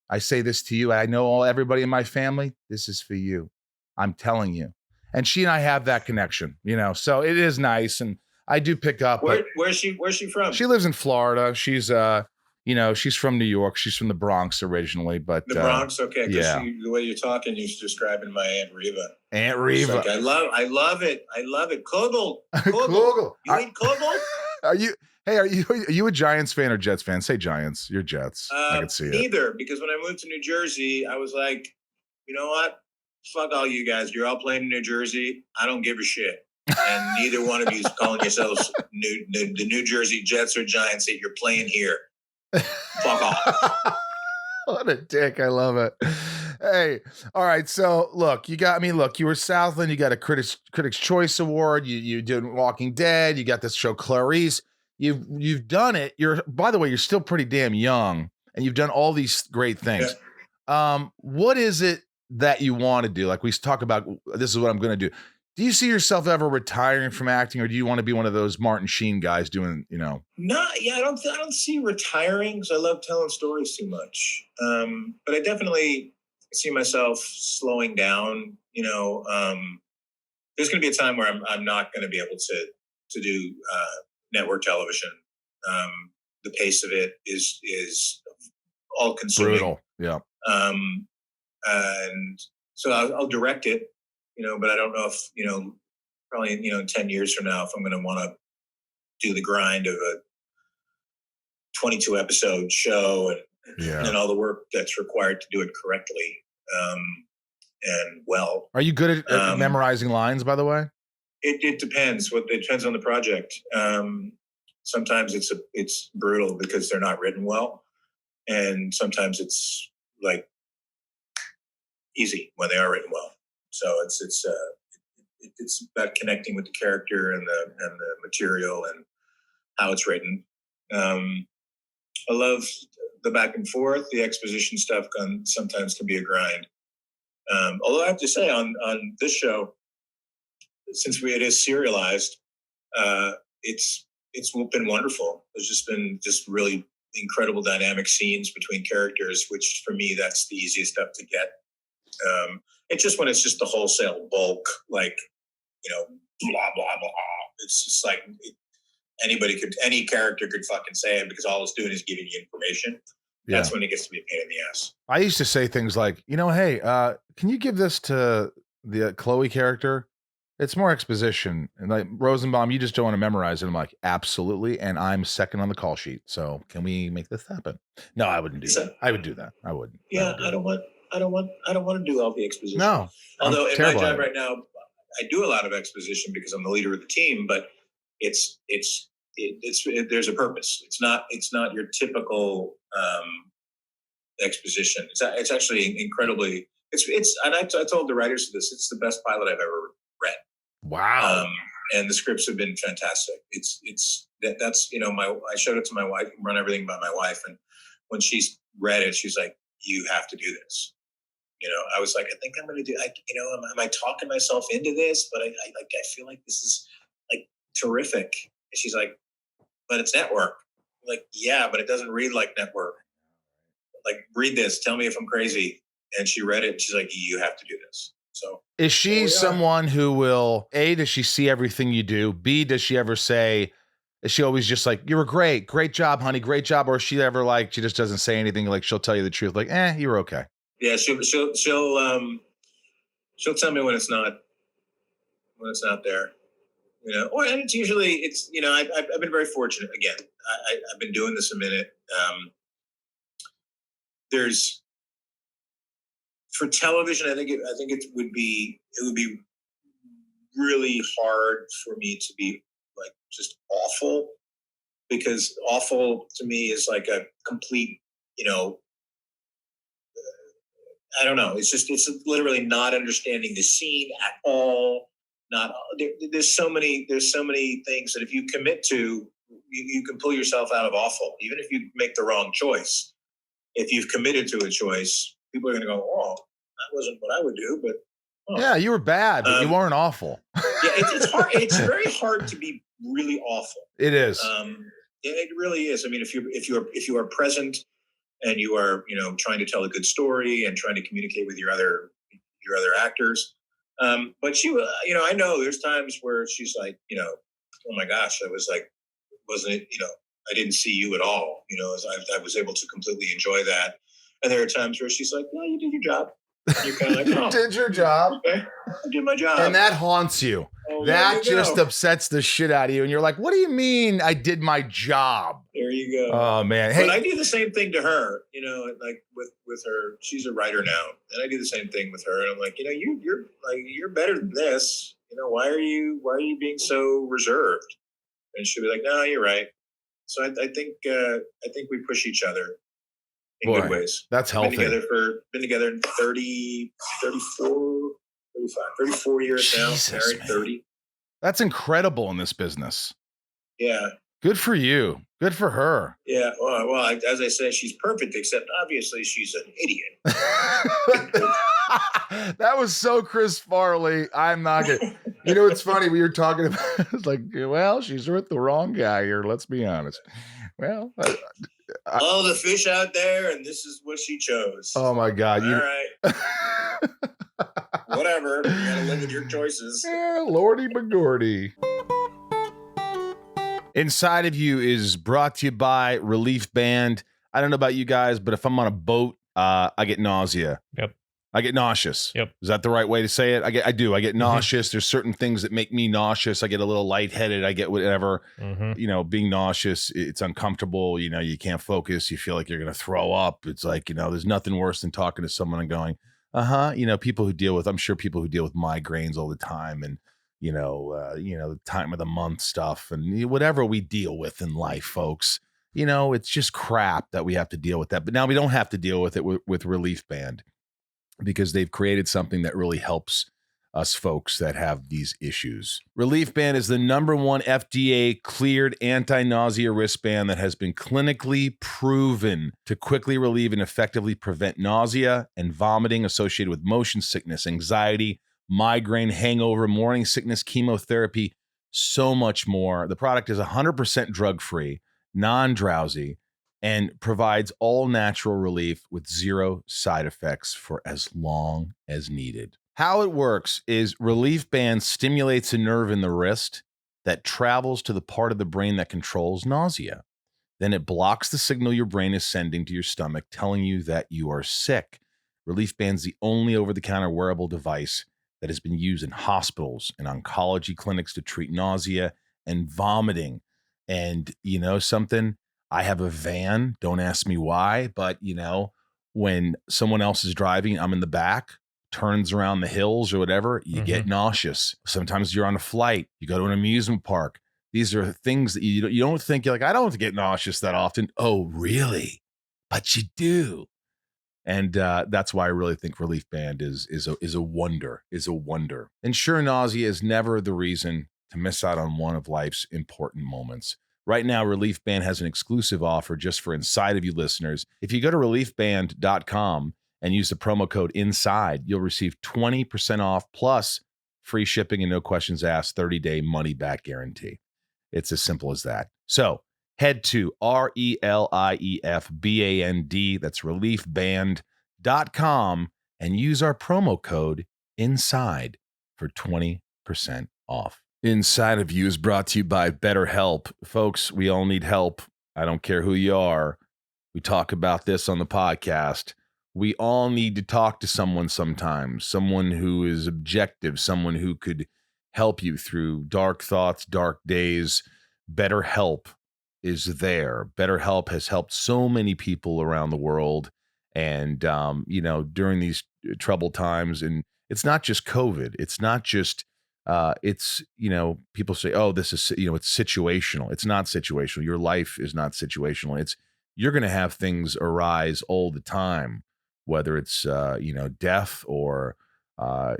I say this to you. I know everybody in my family. This is for you. I'm telling you. And she and I have that connection, so it is nice. And I do pick up. Where's she from? She lives in Florida. She's You know, she's from New York. She's from the Bronx originally, but The Bronx, okay, because yeah. the way you're talking, you're describing my Aunt Reva. Aunt It's Reva. like, I love it. Kugel. Kugel. You eat Kugel? Are you a Giants fan or Jets fan? Say Giants. You're Jets. I can see it. Neither, because when I moved to New Jersey, I was like, you know what? Fuck all you guys. You're all playing in New Jersey. I don't give a shit. And neither one of you is calling yourselves the New Jersey Jets or Giants that you're playing here. Fuck off. What a dick. I love it. Hey, all right. So look, you were Southland, you got a Critics Choice Award, you did Walking Dead, you got this show Clarice. You've done it. By the way, you're still pretty damn young, and you've done all these great things. Yeah. What is it that you want to do? Like we talk about, this is what I'm going to do. Do you see yourself ever retiring from acting, or do you want to be one of those Martin Sheen guys doing, No, yeah, I don't see retiring because I love telling stories too much. But I definitely see myself slowing down. There's going to be a time where I'm not going to be able to do network television. The pace of it is all consuming. Brutal. Yeah. And so I'll direct it. But I don't know if, probably, in 10 years from now, if I'm going to want to do the grind of a 22 episode show and all the work that's required to do it correctly and well. Are you good at memorizing lines, by the way? It depends. It depends on the project. Sometimes it's brutal because they're not written well. And sometimes it's like easy when they are written well. So it's about connecting with the character and the material and how it's written. I love the back and forth. The exposition stuff sometimes can be a grind. Although I have to say on this show, since it is serialized, it's been wonderful. There's just been really incredible dynamic scenes between characters, which for me that's the easiest stuff to get. It's just when it's just the wholesale bulk, like, blah, blah, blah. It's just like any character could fucking say it because all it's doing is giving you information. Yeah. That's when it gets to be a pain in the ass. I used to say things like, hey, can you give this to the Chloe character? It's more exposition. And like, Rosenbaum, you just don't want to memorize it. I'm like, absolutely. And I'm second on the call sheet. So can we make this happen? No, I wouldn't do that. I would do that. I wouldn't. Yeah, I don't want to do all the exposition. No. Although in my job right now, I do a lot of exposition because I'm the leader of the team, but it's there's a purpose. It's not your typical exposition. It's actually incredibly. And I told the writers of this. It's the best pilot I've ever read. Wow. And the scripts have been fantastic. That's I showed it to my wife, run everything by my wife, and when she's read it, she's like, "You have to do this." I was like, I think I'm going to do. Am I talking myself into this? But I feel like this is like terrific. And she's like, but it's network. I'm like, yeah, but it doesn't read like network. Like, read this. Tell me if I'm crazy. And she read it. And she's like, you have to do this. So is she someone who will, A, does she see everything you do? B, does she ever say, is she always just like, you were great job, honey, great job? Or is she ever like, she just doesn't say anything, like she'll tell you the truth, like, you were okay? Yeah, she'll tell me when it's not there, or and it's usually I've been very fortunate. Again, I've been doing this a minute. There's for television, I think it would be really hard for me to be like just awful, because awful to me is like a complete, I don't know. It's literally not understanding the scene at all. There's so many things that if you commit to, you can pull yourself out of awful, even if you make the wrong choice. If you've committed to a choice, people are going to go, "Oh, that wasn't what I would do." But yeah, you were bad, but you weren't awful. Yeah, it's hard. It's very hard to be really awful. It is. It really is. I mean, if you are present and you are, trying to tell a good story and trying to communicate with your other actors. But she, I know there's times where she's like, oh my gosh, I was like, wasn't it, I didn't see you at all. As I was able to completely enjoy that. And there are times where she's like, "No, you did your job." You're kind of like, You "Oh, did your job. okay, I did my job." And that haunts you. Oh, there That you just go. upsets the shit out of you. And you're like, what do you mean I did my job? There you go. Oh, man. But Hey, I do the same thing to her, like with her. She's a writer now, and I do the same thing with her. And I'm like, you're better than this. Why are you being so reserved? And she'll be like, "No, you're right." So I think we push each other in good ways. That's healthy. Been together 30, 34, 35, 34 years Jesus, now. Married man. 30. That's incredible in this business. Yeah. Good for you. Good for her. Yeah. Well, as I said, she's perfect, except obviously she's an idiot. That was so Chris Farley. I'm not gonna. It's funny. We were talking about. It's like, well, she's with the wrong guy here. Let's be honest. Well, all the fish out there, and this is what she chose. Oh my God! All right. Whatever. You gotta live with your choices. Yeah, Lordy McGordy. Inside of You is brought to you by Relief Band. I don't know about you guys, but if I'm on a boat, I get nausea. Yep. I get nauseous. Yep. Is that the right way to say it? I do. I get nauseous. There's certain things that make me nauseous. I get a little lightheaded. I get whatever. Being nauseous, it's uncomfortable. You can't focus. You feel like you're going to throw up. It's like, there's nothing worse than talking to someone and going, people who deal with migraines all the time and, the time of the month stuff and whatever we deal with in life, folks, it's just crap that we have to deal with that. But now we don't have to deal with it with Relief Band, because they've created something that really helps us folks that have these issues. Relief Band is the #1 FDA cleared anti-nausea wristband that has been clinically proven to quickly relieve and effectively prevent nausea and vomiting associated with motion sickness, anxiety, migraine, hangover, morning sickness, chemotherapy, so much more. The product is 100% drug-free, non-drowsy, and provides all natural relief with zero side effects for as long as needed. How it works is Relief Band stimulates a nerve in the wrist that travels to the part of the brain that controls nausea. Then it blocks the signal your brain is sending to your stomach, telling you that you are sick. Relief Band's the only over-the-counter wearable device that has been used in hospitals and oncology clinics to treat nausea and vomiting. And something? I have a van. Don't ask me why, but when someone else is driving, I'm in the back, turns around the hills or whatever, you get nauseous. Sometimes you're on a flight, you go to an amusement park. These are things that you don't think, you're like, I don't get nauseous that often. Oh, really? But you do. And that's why I really think Relief Band is a wonder. Ensure nausea is never the reason to miss out on one of life's important moments. Right now, Relief Band has an exclusive offer just for Inside of You listeners. If you go to reliefband.com and use the promo code INSIDE, you'll receive 20% off plus free shipping and no questions asked, 30-day money-back guarantee. It's as simple as that. So head to RELIEFBAND, that's reliefband.com, and use our promo code INSIDE for 20% off. Inside of You is brought to you by BetterHelp. Folks, we all need help. I don't care who you are. We talk about this on the podcast. We all need to talk to someone sometimes, someone who is objective, someone who could help you through dark thoughts, dark days. BetterHelp is there. BetterHelp has helped so many people around the world. And, during these troubled times, and it's not just COVID. It's not just people say, oh, this is, it's situational. It's not situational. Your life is not situational. You're going to have things arise all the time, whether it's, death or, other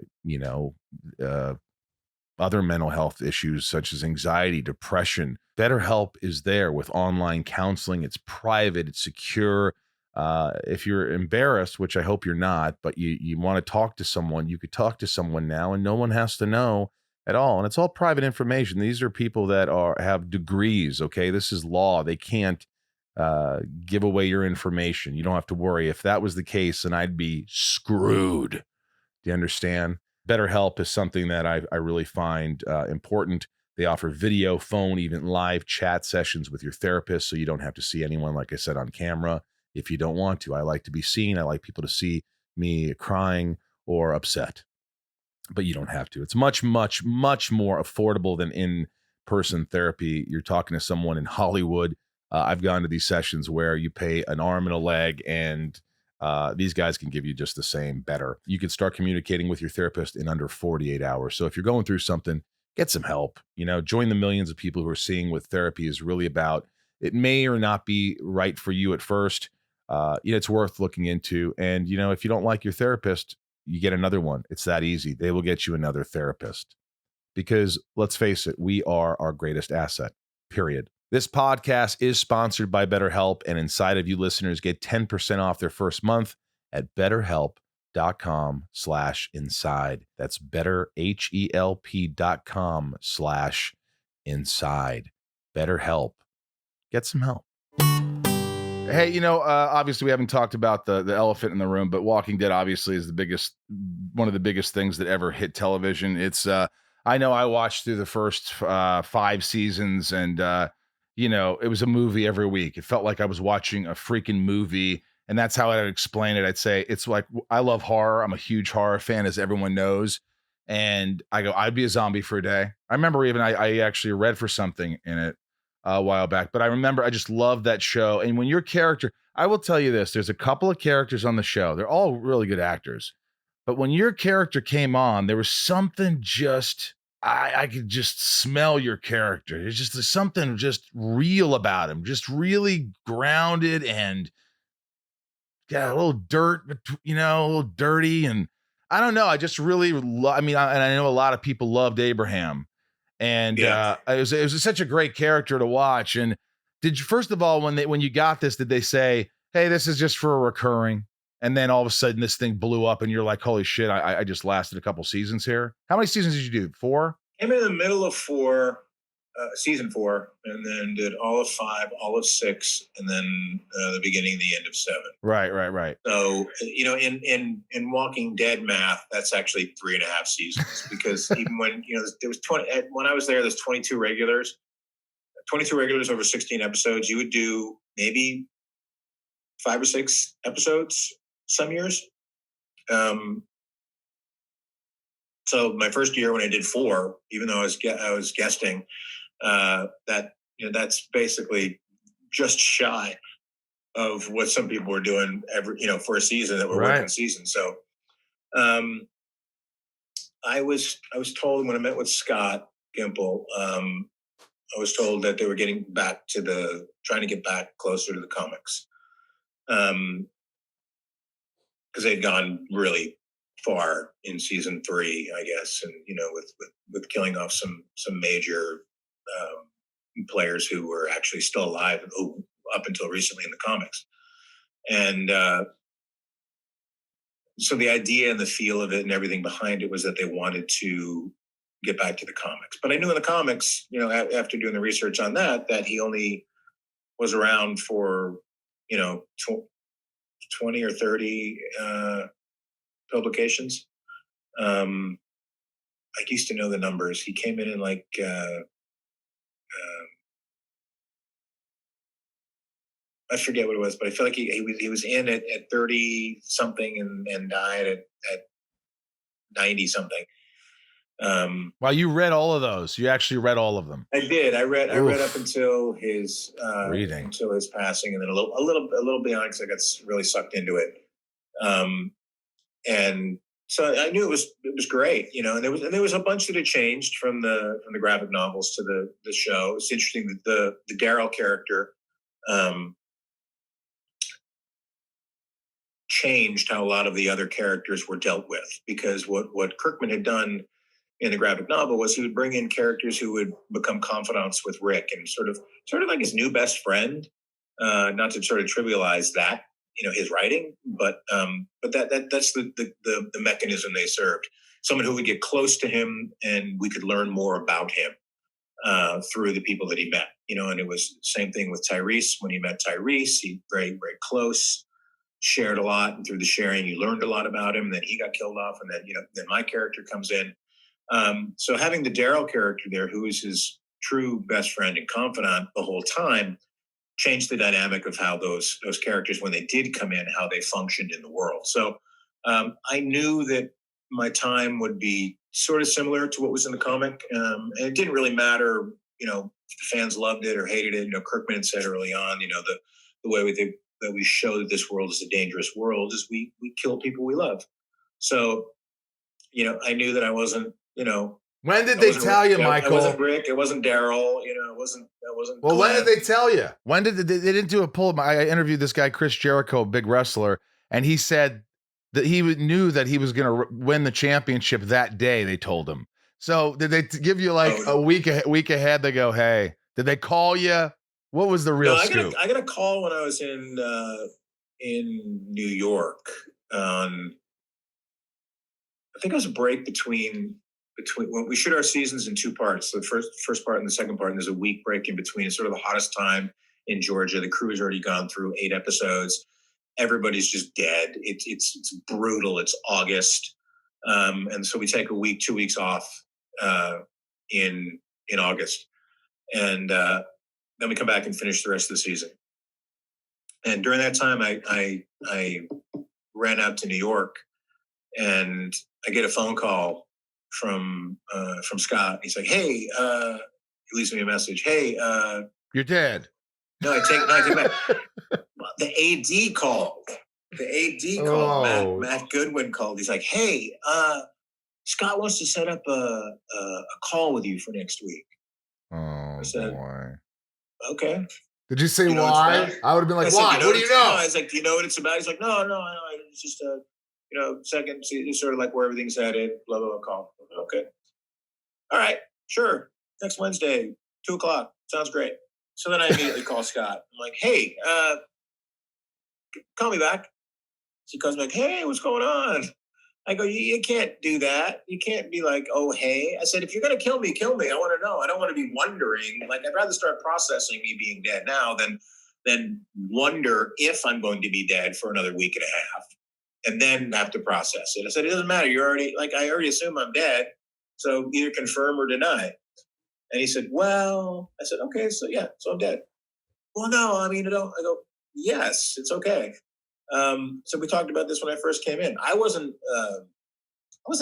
mental health issues such as anxiety, depression. BetterHelp is there with online counseling. It's private, it's secure. If you're embarrassed, which I hope you're not, but you want to talk to someone, you could talk to someone now and no one has to know at all. And it's all private information. These are people that have degrees. Okay. This is law. They can't give away your information. You don't have to worry. If that was the case, then I'd be screwed. Do you understand? BetterHelp is something that I really find important. They offer video, phone, even live chat sessions with your therapist, so you don't have to see anyone, like I said, on camera if you don't want to. I like to be seen. I like people to see me crying or upset, but you don't have to. It's much, much, much more affordable than in-person therapy. You're talking to someone in Hollywood. I've gone to these sessions where you pay an arm and a leg, and these guys can give you just the same, better. You can start communicating with your therapist in under 48 hours. So if you're going through something, get some help. Join the millions of people who are seeing what therapy is really about. It may or not be right for you at first. It's worth looking into. And, if you don't like your therapist, you get another one. It's that easy. They will get you another therapist because let's face it, we are our greatest asset, period. This podcast is sponsored by BetterHelp, and inside of you listeners get 10% off their first month at betterhelp.com/inside. That's betterhelp.com/inside. BetterHelp. Get some help. Hey, obviously we haven't talked about the elephant in the room, but Walking Dead obviously is one of the biggest things that ever hit television. It's I know I watched through the first 5 seasons, and it was a movie every week. It felt like I was watching a freaking movie, and that's how I'd explain it. I'd say it's like, I love horror. I'm a huge horror fan, as everyone knows, and I'd be a zombie for a day. I remember even I actually read for something in it a while back, but I remember I just loved that show. And when your character, I will tell you this, there's a couple of characters on the show. They're all really good actors. But when your character came on, there was something just, I could just smell your character. There's something just real about him, just really grounded and got a little dirt, a little dirty. And I don't know. I just really love, and I know a lot of people loved Abraham. And it was such a great character to watch. And did you, first of all, when you got this, did they say, "Hey, this is just for a recurring"? And then all of a sudden, this thing blew up, and you're like, "Holy shit! I just lasted a couple seasons here." How many seasons did you do? 4? Came in the middle of 4, season 4, and then did all of 5, all of 6, and then the beginning and the end of 7. Right. So in Walking Dead math, that's actually 3.5 seasons, because even when there was 20 when I was there's 22 regulars, over 16 episodes. You would do maybe 5 or 6 episodes some years. So my first year when I did 4, even though I was guesting, that's basically just shy of what some people were doing for a season that were working season. So I was told when I met with Scott Gimple, I was told that they were getting back to trying to get back closer to the comics, because they'd gone really far in season 3, I guess, and with killing off some major players who were actually still alive up until recently in the comics. And so the idea and the feel of it and everything behind it was that they wanted to get back to the comics. But I knew in the comics, after doing the research on that he only was around for 20 or 30 publications. I used to know the numbers. He came in like I forget what it was, but I feel like he was in at 30 something and died at 90 something. Wow, you read all of those. You actually read all of them. I did. I read up until his reading, until his passing, and then a little beyond, because I got really sucked into it. And so I knew it was great, and there was a bunch that had changed from the graphic novels to the show. It's interesting that the Daryl character changed how a lot of the other characters were dealt with, because what Kirkman had done in the graphic novel was he would bring in characters who would become confidants with Rick, and sort of like his new best friend. Not to sort of trivialize that, his writing, but that's the mechanism they served. Someone who would get close to him, and we could learn more about him through the people that he met. And it was the same thing with Tyrese. When he met Tyrese, he very, very close, shared a lot, and through the sharing, you learned a lot about him. And then he got killed off, and then then my character comes in. So having the Daryl character there, who is his true best friend and confidant the whole time, changed the dynamic of how those characters, when they did come in, how they functioned in the world. So I knew that my time would be sort of similar to what was in the comic, and it didn't really matter, if the fans loved it or hated it. Kirkman had said early on, the way that we show that this world is a dangerous world is we kill people we love. So, I knew that I wasn't, When did they tell you, Michael? It wasn't Rick. It wasn't Daryl. It wasn't. Well, Glenn. when did they tell you? When did they didn't do a poll? I interviewed this guy, Chris Jericho, big wrestler, and he said that he knew that he was going to win the championship that day. They told him. So did they give you a week ahead? They go, hey, did they call you? What was the real scoop? I got a call when I was in New York. I think it was a break between when we shoot our seasons in two parts, the first part and the second part, and there's a week break in between. It's sort of the hottest time in Georgia. The crew has already gone through 8 episodes. Everybody's just dead. It's brutal. It's August. And so we take a week, 2 weeks off in August. And then we come back and finish the rest of the season. And during that time, I ran out to New York, and I get a phone call from Scott. He's like, "Hey," he leaves me a message. "Hey, you're dead." No, I take back. The AD called. Matt Goodwin called. He's like, "Hey, Scott wants to set up a call with you for next week." Oh, I said, boy. Okay. Did you say why? I would have been like, why? What do you know? I was like, do you know what it's about? He's like, no. It's just second, it's sort of like where everything's headed, blah, blah, blah, call. Okay. All right, sure. Next Wednesday, 2:00. Sounds great. So then I immediately call Scott. I'm like, hey, call me back. So he calls me like, hey, what's going on? I go, you can't do that. You can't be like, oh, hey. I said, if you're going to kill me, kill me. I want to know. I don't want to be wondering. Like, I'd rather start processing me being dead now than wonder if I'm going to be dead for another week and a half and then have to process it. I said, it doesn't matter. You're already, I already assume I'm dead. So either confirm or deny. And he said, well, I said, okay, so I'm dead. Well, no, I mean, I don't. I go, yes, it's okay. So we talked about this when I first came in. I wasn't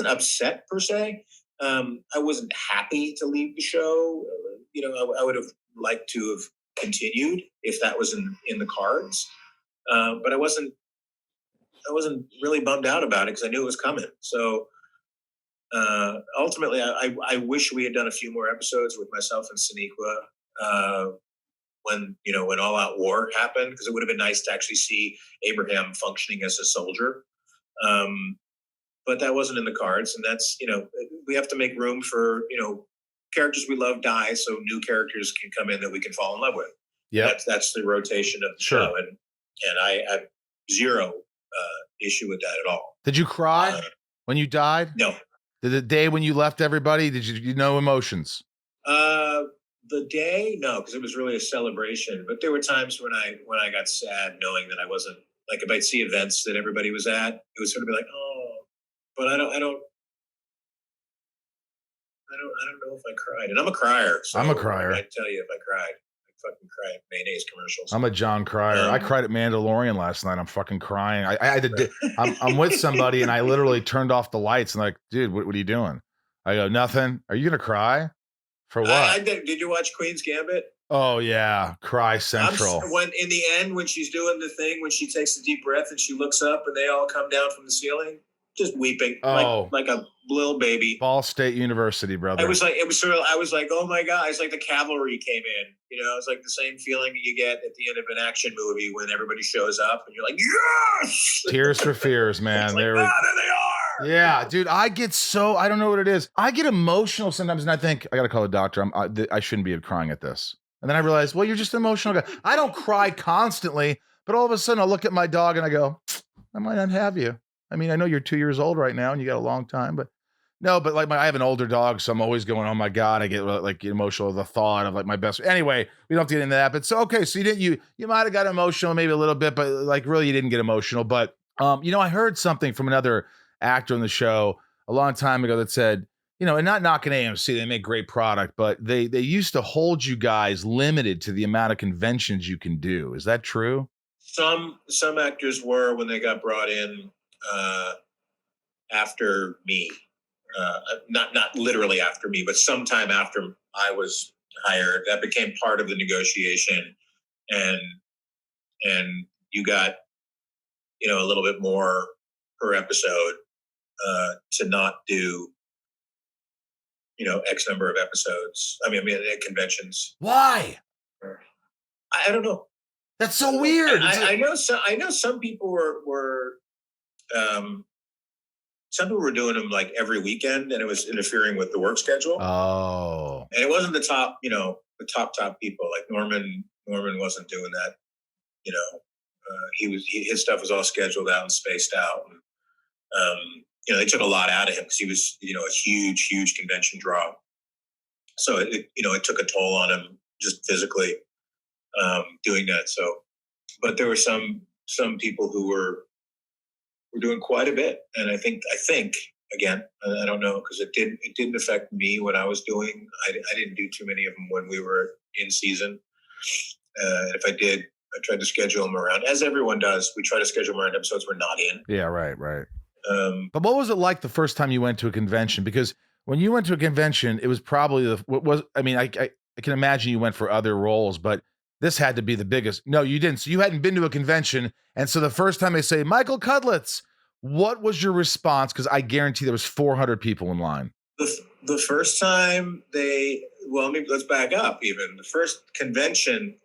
upset per se. I wasn't happy to leave the show. I would have liked to have continued if that was in the cards. But I wasn't really bummed out about it because I knew it was coming. So ultimately, I wish we had done a few more episodes with myself and Sonequa when All Out War happened, because it would have been nice to actually see Abraham functioning as a soldier. But that wasn't in the cards, and that's we have to make room for characters we love die, so new characters can come in that we can fall in love with. Yeah, that's the rotation of the show, and I have zero issue with that at all. Did you cry when you died? No. Did the day when you left everybody? Did you know emotions? The day, no, because it was really a celebration. But there were times when I got sad, knowing that I wasn't, like, if I'd see events that everybody was at, it would sort of be like, oh. But I don't know if I cried, and I'm a crier. So I'm a crier. I tell you, if I cried, I fucking cry at mayonnaise commercials. I'm a John crier. I cried at Mandalorian last night. I'm fucking crying. I had to. I'm with somebody, and I literally turned off the lights and like, dude, what are you doing? I go, nothing. Are you gonna cry? For what? Did you watch Queen's Gambit? Oh yeah, cry central. When in the end, when she's doing the thing, when she takes a deep breath and she looks up and they all come down from the ceiling, just weeping, like a little baby. Ball State University, brother. I was like, oh my god, it's like the cavalry came in. It's like the same feeling you get at the end of an action movie when everybody shows up and you're like, yes. Tears for Fears, man. There they are. Yeah, dude, I don't know what it is. I get emotional sometimes, and I think I got to call a doctor. I shouldn't be crying at this. And then I realize, well, you're just an emotional guy. I don't cry constantly, but all of a sudden I'll look at my dog and I go, I might not have you. I mean, I know you're 2 years old right now and you got a long time, but no, but like I have an older dog, so I'm always going, oh my God, I get like emotional at the thought of like my best. Anyway, we don't have to get into that. But so, okay, so you might have got emotional maybe a little bit, but like really you didn't get emotional. But, I heard something from another actor on the show a long time ago that said, and not knocking AMC, they make great product, but they used to hold you guys limited to the amount of conventions you can do. Is that true? Some actors were when they got brought in after me, not literally after me, but sometime after I was hired. That became part of the negotiation, and you got a little bit more per episode to not do X number of episodes. I mean, conventions. Why? I don't know. That's so weird. I know some people were some people were doing them like every weekend, and it was interfering with the work schedule. Oh. And it wasn't the top, the top people. Like Norman wasn't doing that. His stuff was all scheduled out and spaced out. And, they took a lot out of him because he was, a huge convention draw. So it took a toll on him just physically doing that. So, but there were some people who were doing quite a bit, and I think again, I don't know, because it didn't affect me when I was doing. I didn't do too many of them when we were in season. If I did, I tried to schedule them around, as everyone does. We try to schedule them around episodes we're not in. Yeah, right. But what was it like the first time you went to a convention? Because when you went to a convention, it was probably I can imagine you went for other roles, but this had to be the biggest. No, you didn't. So you hadn't been to a convention. And so the first time they say, Michael Cudlitz, what was your response? Because I guarantee there was 400 people in line. The first time let's back up even. The first convention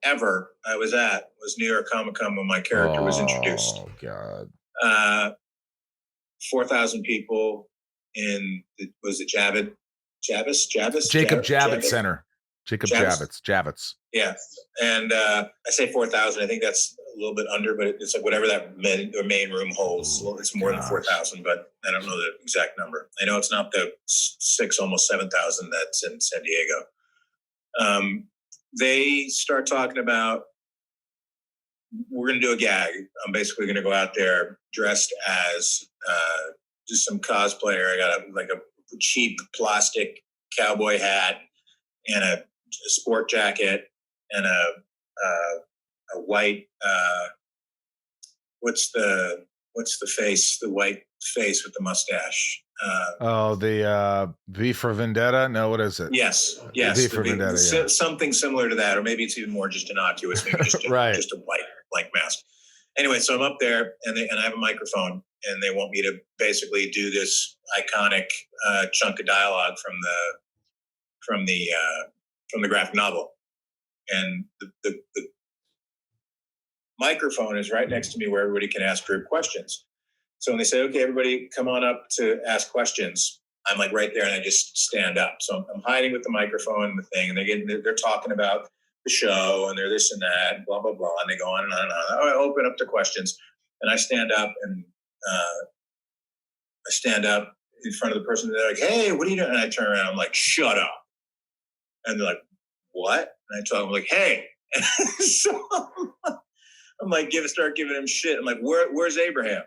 ever I was at was New York Comic Con when my character was introduced. Oh, God. 4,000 people was it Javis? Jacob Javits Center. Jacob Javits. Yeah. And I say 4,000. I think that's a little bit under, but it's like whatever that main room holds. Well, it's more than 4,000, but I don't know the exact number. I know it's not the 6, almost 7,000 that's in San Diego. They start talking about, we're going to do a gag. I'm basically going to go out there dressed as just some cosplayer. I got a cheap plastic cowboy hat and a sport jacket and a white what's the face, the white face with the mustache. The V for Vendetta? No, what is it? Yes. V for Vendetta, yeah. Something similar to that, or maybe it's even more just innocuous, maybe just a white blank mask. Anyway, so I'm up there and I have a microphone, and they want me to basically do this iconic chunk of dialogue from the graphic novel. And the microphone is right next to me where everybody can ask group questions. So when they say, okay, everybody come on up to ask questions, I'm like right there and I just stand up. So I'm hiding with the microphone and the thing, and they're talking about the show and they're this and that, and blah, blah, blah. And they go on and on and on. I open up to questions and I stand up and I stand up in front of the person. They're like, hey, what are you doing? And I turn around. I'm like, shut up. And they're like, what? And I tell them, like, hey. So I'm like, start giving him shit. I'm like, where's Abraham?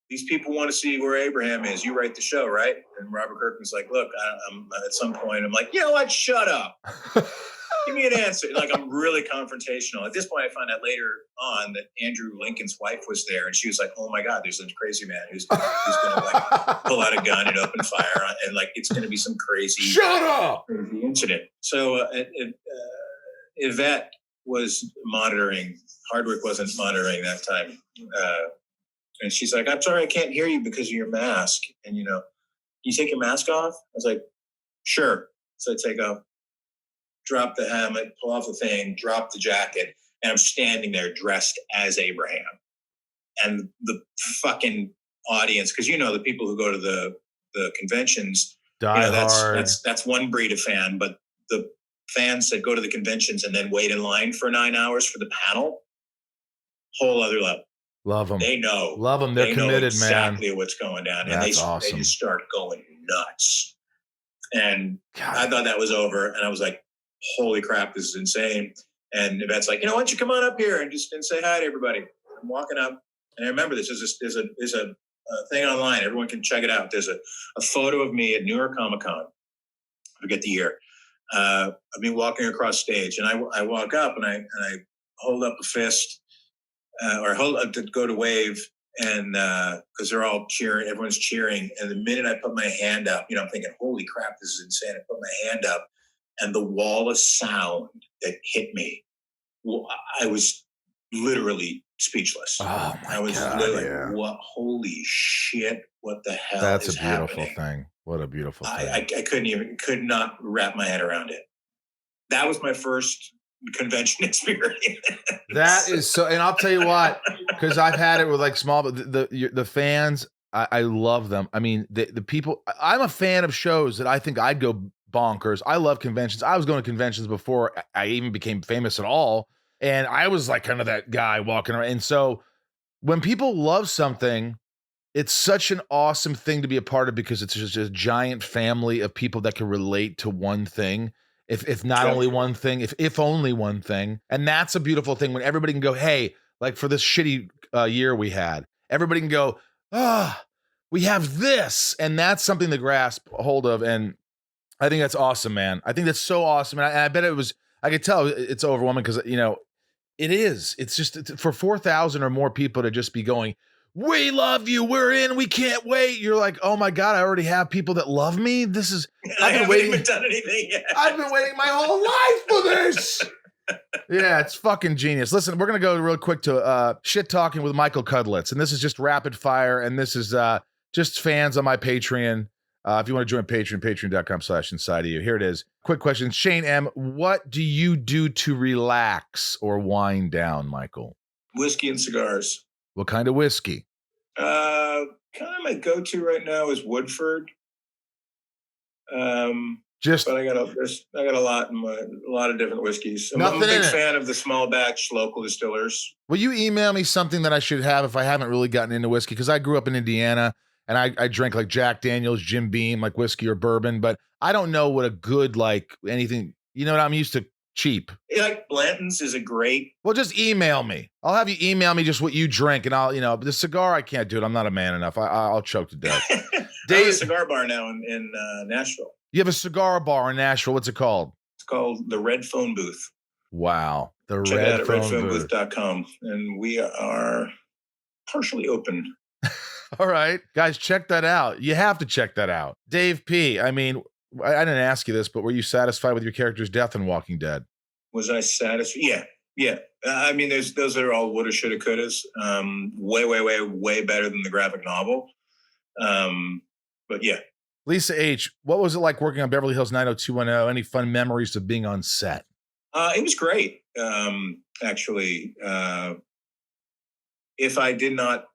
These people want to see where Abraham is. You write the show, right? And Robert Kirkman's like, look, I'm at some point, I'm like, you know what? Shut up. Give me an answer. Like, I'm really confrontational. At this point, I find out later on that Andrew Lincoln's wife was there, and she was like, oh my God, there's this crazy man who's going to like pull out a gun and open fire, and like it's going to be some crazy, shut up, crazy incident. So Yvette was monitoring. Hardwick wasn't monitoring that time. And she's like, I'm sorry, I can't hear you because of your mask. And, can you take your mask off? I was like, sure. So I take off, drop the helmet, pull off the thing, drop the jacket, and I'm standing there dressed as Abraham. And the fucking audience, because the people who go to the conventions, that's one breed of fan, but the fans that go to the conventions and then wait in line for 9 hours for the panel, whole other level. Love them. They know. Love them. They're committed, exactly what's going down. And That's awesome. They just start going nuts. And God. I thought that was over. And I was like, holy crap, this is insane. And Yvette's like, why don't you come on up here and say hi to everybody? I'm walking up. And I remember this is a thing online. Everyone can check it out. There's a photo of me at New York Comic Con. I forget the year. I've been walking across stage, and I walk up and I hold up a fist or hold up to go to wave, and because they're all cheering, everyone's cheering. And the minute I put my hand up, I'm thinking, holy crap, this is insane. I put my hand up, and the wall of sound that hit me, I was literally speechless. Oh my I was God, literally yeah. like, what? Holy shit! What the hell That's is a beautiful happening? thing. What a beautiful thing. I could not wrap my head around it. That was my first convention experience. That is so, and I'll tell you what, because I've had it with like small, but the fans, I love them. I mean, the people. I'm a fan of shows that I think I'd go bonkers. I love conventions. I was going to conventions before I even became famous at all, and I was like kind of that guy walking around. And so when people love something, it's such an awesome thing to be a part of because it's just a giant family of people that can relate to one thing. If not only one thing, if only one thing. And that's a beautiful thing when everybody can go, hey, like for this shitty year we had, everybody can go, we have this. And that's something to grasp a hold of. And I think that's awesome, man. I think that's so awesome. And I bet I could tell it's overwhelming because, it is. It's just for 4,000 or more people to just be going, we love you. We're in. We can't wait. You're like, oh my God, I already have people that love me. This is, I haven't even done anything yet. I've been waiting my whole life for this. Yeah, it's fucking genius. Listen, we're going to go real quick to shit talking with Michael Cudlitz. And this is just rapid fire. And this is just fans on my Patreon. If you want to join Patreon, patreon.com/inside of you. Here it is. Quick question. Shane M., what do you do to relax or wind down, Michael? Whiskey and cigars. What kind of whiskey? Kind of my go-to right now is Woodford. But I got a lot of different whiskeys. I'm a big fan of the small batch local distillers. Will you email me something that I should have if I haven't really gotten into whiskey? Because I grew up in Indiana and I drank like Jack Daniels, Jim Beam, like whiskey or bourbon, but I don't know what a good like anything. You know what I'm used to. Cheap. Like Blanton's is a great. Well, just email me. I'll have you email me just what you drink, and I'll, the cigar I can't do it. I'm not a man enough. I'll choke to death. I have a cigar bar now in Nashville. You have a cigar bar in Nashville. What's it called? It's called the Red Phone Booth. Wow, Check it out at redphonebooth.com, and we are partially open. All right, guys, check that out. You have to check that out. Dave P. I mean, I didn't ask you this, but were you satisfied with your character's death in Walking Dead? Was I satisfied? Yeah. I mean, those are all woulda, shoulda, couldas. Way better than the graphic novel. But yeah. Lisa H., what was it like working on Beverly Hills 90210? Any fun memories of being on set? It was great. Actually, if I did not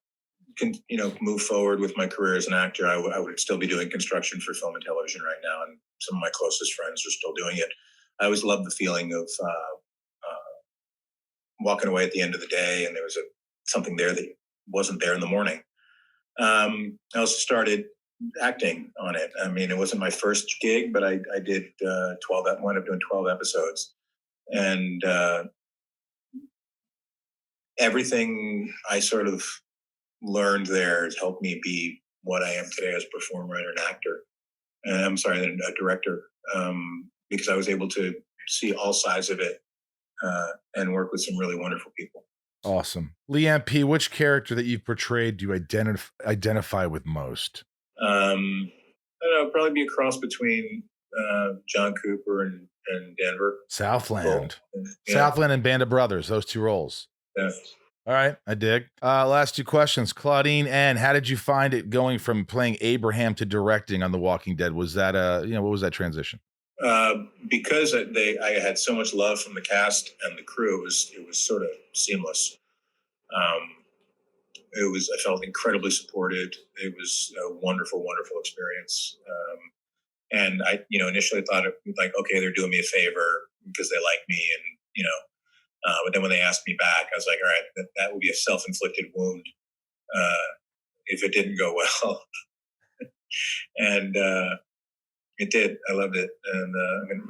move forward with my career as an actor, I would still be doing construction for film and television right now. And some of my closest friends are still doing it. I always loved the feeling of walking away at the end of the day, and there was something there that wasn't there in the morning. I also started acting on it. I mean, it wasn't my first gig, but I did 12. I wound up doing 12 episodes, and everything I sort of learned there has helped me be what I am today as a performer and an actor. I'm sorry, a director, because I was able to see all sides of it and work with some really wonderful people. Awesome. Leanne P., which character that you've portrayed do you identify with most? I don't know, probably be a cross between John Cooper and Denver. Southland. Yeah. Southland and Band of Brothers, those two roles. Yeah. All right, I dig. Last two questions. Claudine N., how did you find it going from playing Abraham to directing on The Walking Dead? Was that what was that transition? Because I had so much love from the cast and the crew, it was sort of seamless. I felt incredibly supported. It was a wonderful, wonderful experience. And I, initially thought it like, okay, they're doing me a favor because they like me, and but then when they asked me back, I was like, all right, that would be a self-inflicted wound if it didn't go well. And it did. I loved it, and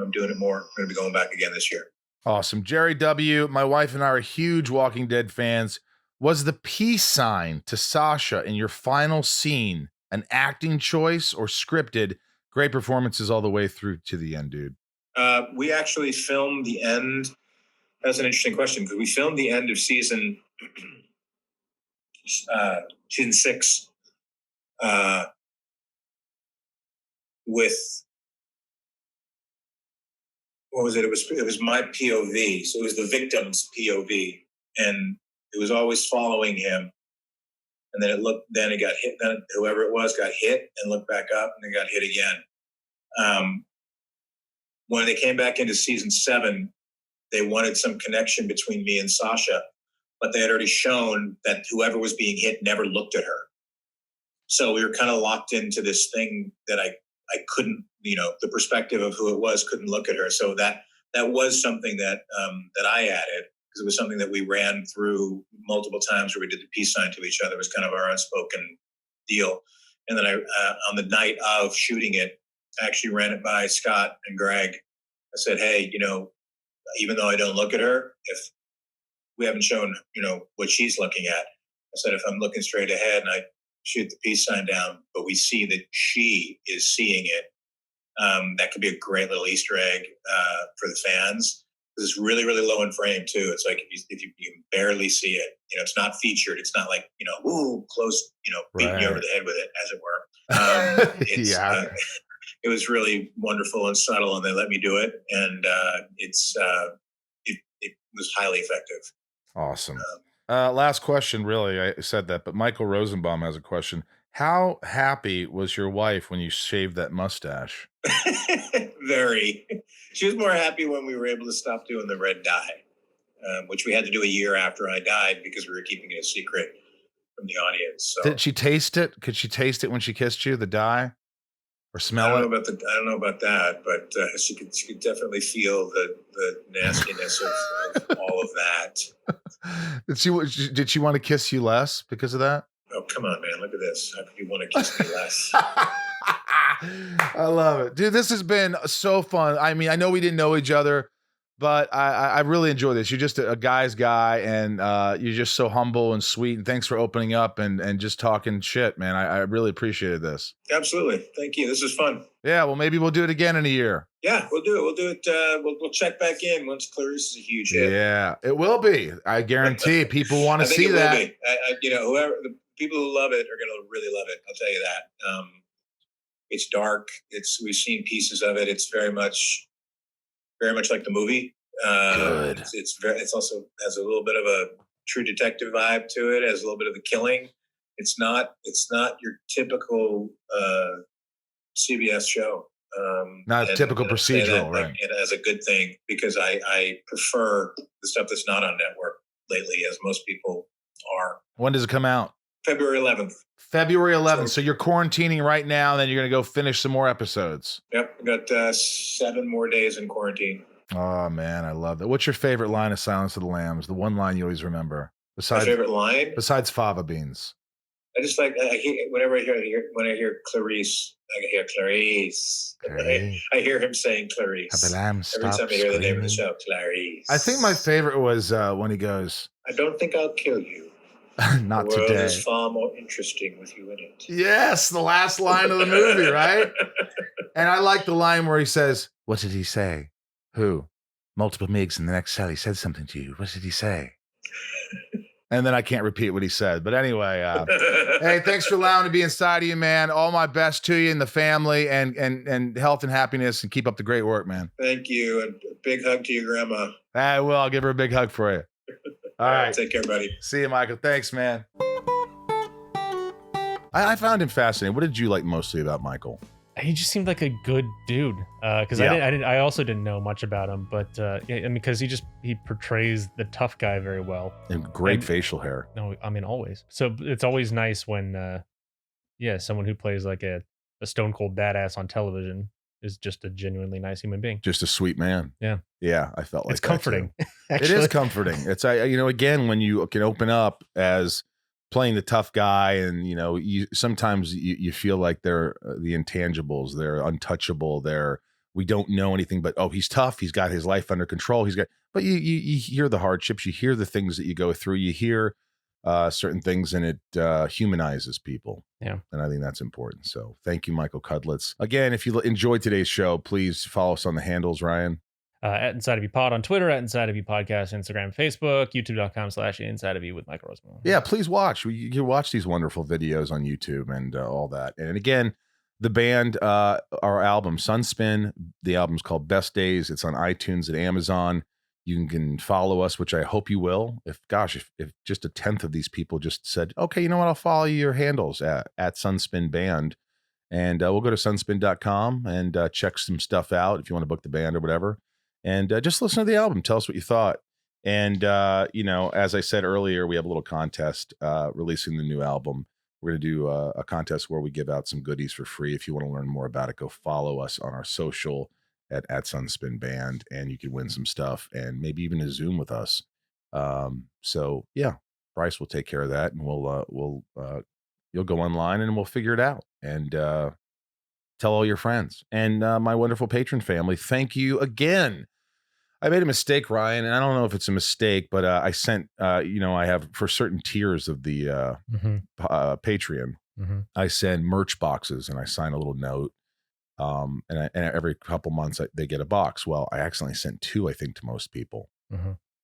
I'm doing it more. I'm going to be going back again this year. Awesome. Jerry W., my wife and I are huge Walking Dead fans. Was the peace sign to Sasha in your final scene an acting choice or scripted? Great performances all the way through to the end, dude. We actually filmed the end. That's an interesting question because we filmed the end of season 6 with, what was it? It was my POV. So it was the victim's POV, and it was always following him. And then it got hit. Then whoever it was got hit and looked back up, and then got hit again. When they came back into season 7, they wanted some connection between me and Sasha, but they had already shown that whoever was being hit never looked at her. So we were kind of locked into this thing that I couldn't, the perspective of who it was couldn't look at her. So that was something that I added, because it was something that we ran through multiple times where we did the peace sign to each other. It was kind of our unspoken deal. And then I, on the night of shooting it, I actually ran it by Scott and Greg. I said, hey, even though I don't look at her, if we haven't shown, what she's looking at, I said, if I'm looking straight ahead and I shoot the peace sign down, but we see that she is seeing it, that could be a great little Easter egg for the fans. Because it's really, really low in frame too. It's like if you can barely see it, it's not featured. It's not like, ooh, close, beating you over the head with it, as it were. Yeah. It was really wonderful and subtle, and they let me do it. And it was highly effective. Awesome. Last question, really. I said that, but Michael Rosenbaum has a question. How happy was your wife when you shaved that mustache? Very. She was more happy when we were able to stop doing the red dye, which we had to do a year after I died because we were keeping it a secret from the audience. So. Did she taste it? Could she taste it when she kissed you, the dye? Or smell it? I don't know about that, but she could definitely feel the nastiness of all of that. Did she want to kiss you less because of that? Oh, come on, man. Look at this. How could you want to kiss me less? I love it. Dude, this has been so fun. I mean, I know we didn't know each other, but I really enjoy this. You're just a guy's guy, and you're just so humble and sweet. And thanks for opening up and just talking shit, man. I really appreciated this. Absolutely. Thank you. This is fun. Yeah, well, maybe we'll do it again in a year. Yeah, we'll do it. We'll do it. We'll check back in once Clarice is a huge hit. Yeah, it will be. I guarantee people want to see that. Whoever the people who love it are going to really love it. I'll tell you that. It's dark. We've seen pieces of it. It's very much like the movie. Good. It's also has a little bit of a True Detective vibe to it. It has a little bit of the killing. It's not your typical CBS show. Not a typical procedural, right? It has a good thing because I prefer the stuff that's not on network lately, as most people are. When does it come out? February 11th. February 11th. So you're quarantining right now, then you're going to go finish some more episodes. Yep. We got 7 more days in quarantine. Oh, man, I love that. What's your favorite line of Silence of the Lambs? The one line you always remember? My favorite line? Besides fava beans. I just like, whenever I hear Clarice, I hear Clarice. I hear him saying Clarice. Have the lambs every time I hear the name of the show, Clarice. I think my favorite was when he goes, I don't think I'll kill you. Not the world today. is far more interesting with you in it. Yes, the last line of the movie, right? And I like the line where he says, what did he say? Who? Multiple MIGs in the next cell. He said something to you. What did he say? And then I can't repeat what he said. But anyway, hey, thanks for allowing me to be inside of you, man. All my best to you and the family, and health and happiness, and keep up the great work, man. Thank you. And a big hug to your grandma. I will. I'll give her a big hug for you. All right. Take care, buddy. See you, Michael. Thanks, man. I found him fascinating. What did you like mostly about Michael? He just seemed like a good dude. Because I also didn't know much about him, but because he portrays the tough guy very well. And great facial hair. No, I mean always. So it's always nice when, someone who plays like a stone cold badass on television is just a genuinely nice human being. Just a sweet man. Yeah. Yeah, I felt like it's comforting. It is comforting. It's again, when you can open up as playing the tough guy, and sometimes you feel like they're the intangibles, they're untouchable, we don't know anything, but he's tough, he's got his life under control, but you hear the hardships, you hear the things that you go through, you hear certain things, and it humanizes people. Yeah. And I think that's important. So thank you, Michael Cudlitz. Again, if you enjoyed today's show, please follow us on the handles, Ryan. At Inside of You Pod on Twitter, at Inside of You Podcast, Instagram, Facebook, youtube.com/Inside of You with Michael Rosenbaum. Yeah, please watch. You watch these wonderful videos on YouTube and all that. And again, the band, our album, Sunspin, the album's called Best Days. It's on iTunes and Amazon. You can follow us, which I hope you will. If just a tenth of these people just said, okay, you know what, I'll follow your handles at Sunspin Band. And we'll go to sunspin.com and check some stuff out if you want to book the band or whatever. And just listen to the album. Tell us what you thought. And, as I said earlier, we have a little contest releasing the new album. We're going to do a contest where we give out some goodies for free. If you want to learn more about it, go follow us on our social at Sunspin Band, and you can win some stuff and maybe even a Zoom with us. So yeah, Bryce will take care of that, and you'll go online and we'll figure it out. And tell all your friends and my wonderful patron family. Thank you again. I made a mistake, Ryan, and I don't know if it's a mistake, but I sent, I have for certain tiers of the Patreon, I send merch boxes and I sign a little note. And every couple months they get a box. Well, I accidentally sent 2, I think, to most people.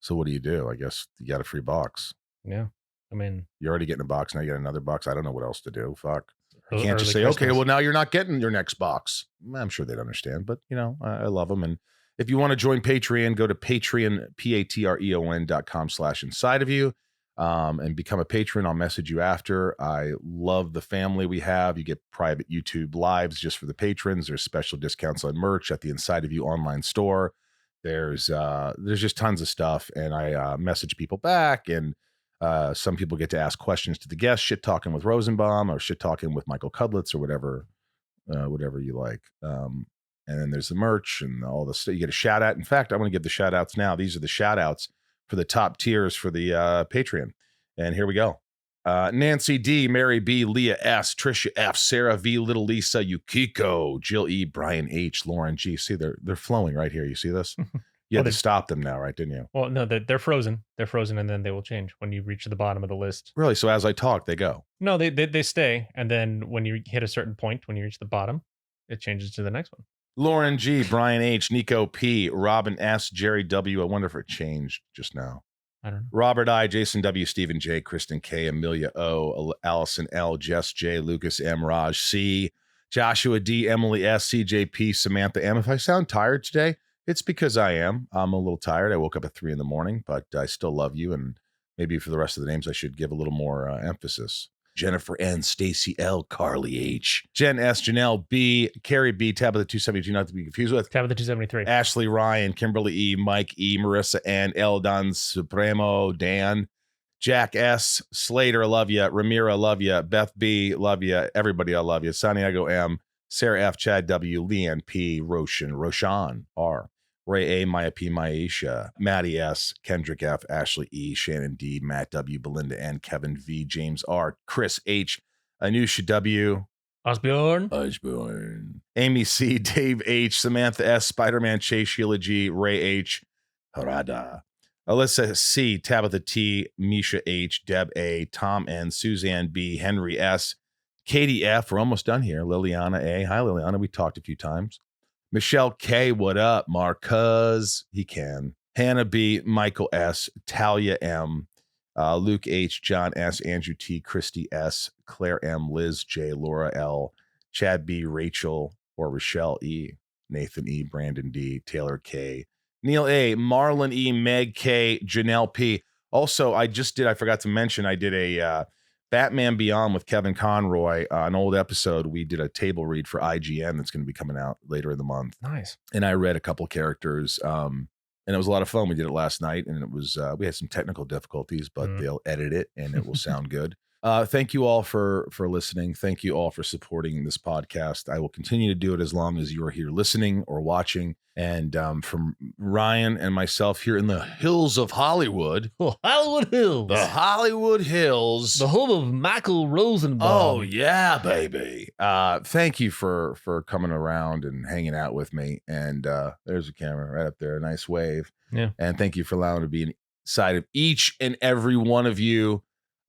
So what do? I guess you got a free box. Yeah. I mean, you're already getting a box. Now you get another box. I don't know what else to do. Fuck. You can't early just say, Christmas. okay, well, now you're not getting your next box. I'm sure they'd understand, but I love them. And if you want to join Patreon, go to Patreon, patreon.com/inside of you, and become a patron. I'll message you after. I love the family we have. You get private YouTube lives just for the patrons. There's special discounts on merch at the Inside of You online store. There's just tons of stuff. And I message people back, and some people get to ask questions to the guests, shit talking with Rosenbaum or shit talking with Michael Cudlitz or whatever you like. And then there's the merch and all the stuff. You get a shout out. In fact, I want to give the shout outs now. These are the shout outs for the top tiers for the Patreon. And here we go. Nancy D, Mary B, Leah S, Trisha F, Sarah V, Little Lisa, Yukiko, Jill E, Brian H, Lauren G. See, they're flowing right here. You see this? You had to stop them now, right? Didn't you? Well, no, they're frozen. They're frozen, and then they will change when you reach the bottom of the list. Really? So as I talk, they go? No, they stay. And then when you hit a certain point, when you reach the bottom, it changes to the next one. Lauren G, Brian H, Nico P, Robin S, Jerry W. I wonder if it changed just now. I don't know. Robert I, Jason W, Stephen J, Kristen K, Amelia O, Allison L, Jess J, Lucas M, Raj C, Joshua D, Emily S, CJ P, Samantha M. If I sound tired today, it's because I am. I'm a little tired. I woke up at 3 a.m, but I still love you. And maybe for the rest of the names, I should give a little more emphasis. Jennifer N, Stacy L, Carly H, Jen S, Janelle B, Carrie B, Tabitha 272, not to be confused with Tabitha 273, Ashley Ryan, Kimberly E, Mike E, Marissa N, Eldon Supremo, Dan, Jack S, Slater, I love you, Ramira, love you, Beth B, love you, everybody, I love you, Santiago M, Sarah F, Chad W, Leanne P, Roshan R, Ray A, Maya P, Maisha, Maddie S, Kendrick F, Ashley E, Shannon D, Matt W, Belinda N, Kevin V, James R, Chris H, Anusha W, Osborne, Amy C, Dave H, Samantha S, Spider-Man Chase, Sheila G, Ray H, Harada, Alyssa C, Tabitha T, Misha H, Deb A, Tom N, Suzanne B, Henry S, Katie F, we're almost done here, Liliana A, hi Liliana, we talked a few times, Michelle K, what up? Marcuz, he can. Hannah B, Michael S, Talia M, Luke H, John S, Andrew T, Christy S, Claire M, Liz J, Laura L, Chad B, Rachel or Rochelle E, Nathan E, Brandon D, Taylor K, Neil A, Marlon E, Meg K, Janelle P. Also, I forgot to mention, I did a Batman Beyond with Kevin Conroy, an old episode. We did a table read for IGN that's going to be coming out later in the month. Nice. And I read a couple characters, and it was a lot of fun. We did it last night, and it was we had some technical difficulties, but they'll edit it, and it will sound good. Thank you all for listening. Thank you all for supporting this podcast. I will continue to do it as long as you are here listening or watching. And from Ryan and myself here in the hills of Hollywood. Oh, Hollywood Hills. The Hollywood Hills. The home of Michael Rosenbaum. Oh, yeah, baby. Thank you for coming around and hanging out with me. And there's a camera right up there. A nice wave. Yeah. And thank you for allowing me to be inside of each and every one of you.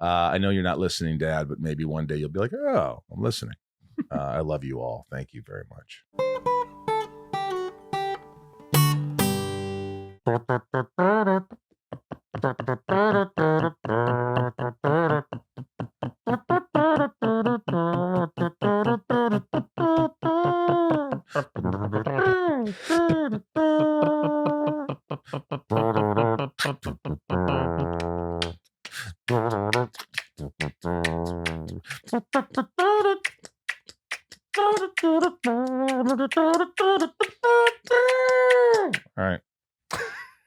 I know you're not listening, Dad, but maybe one day you'll be like, oh, I'm listening. I love you all. Thank you very much. All right.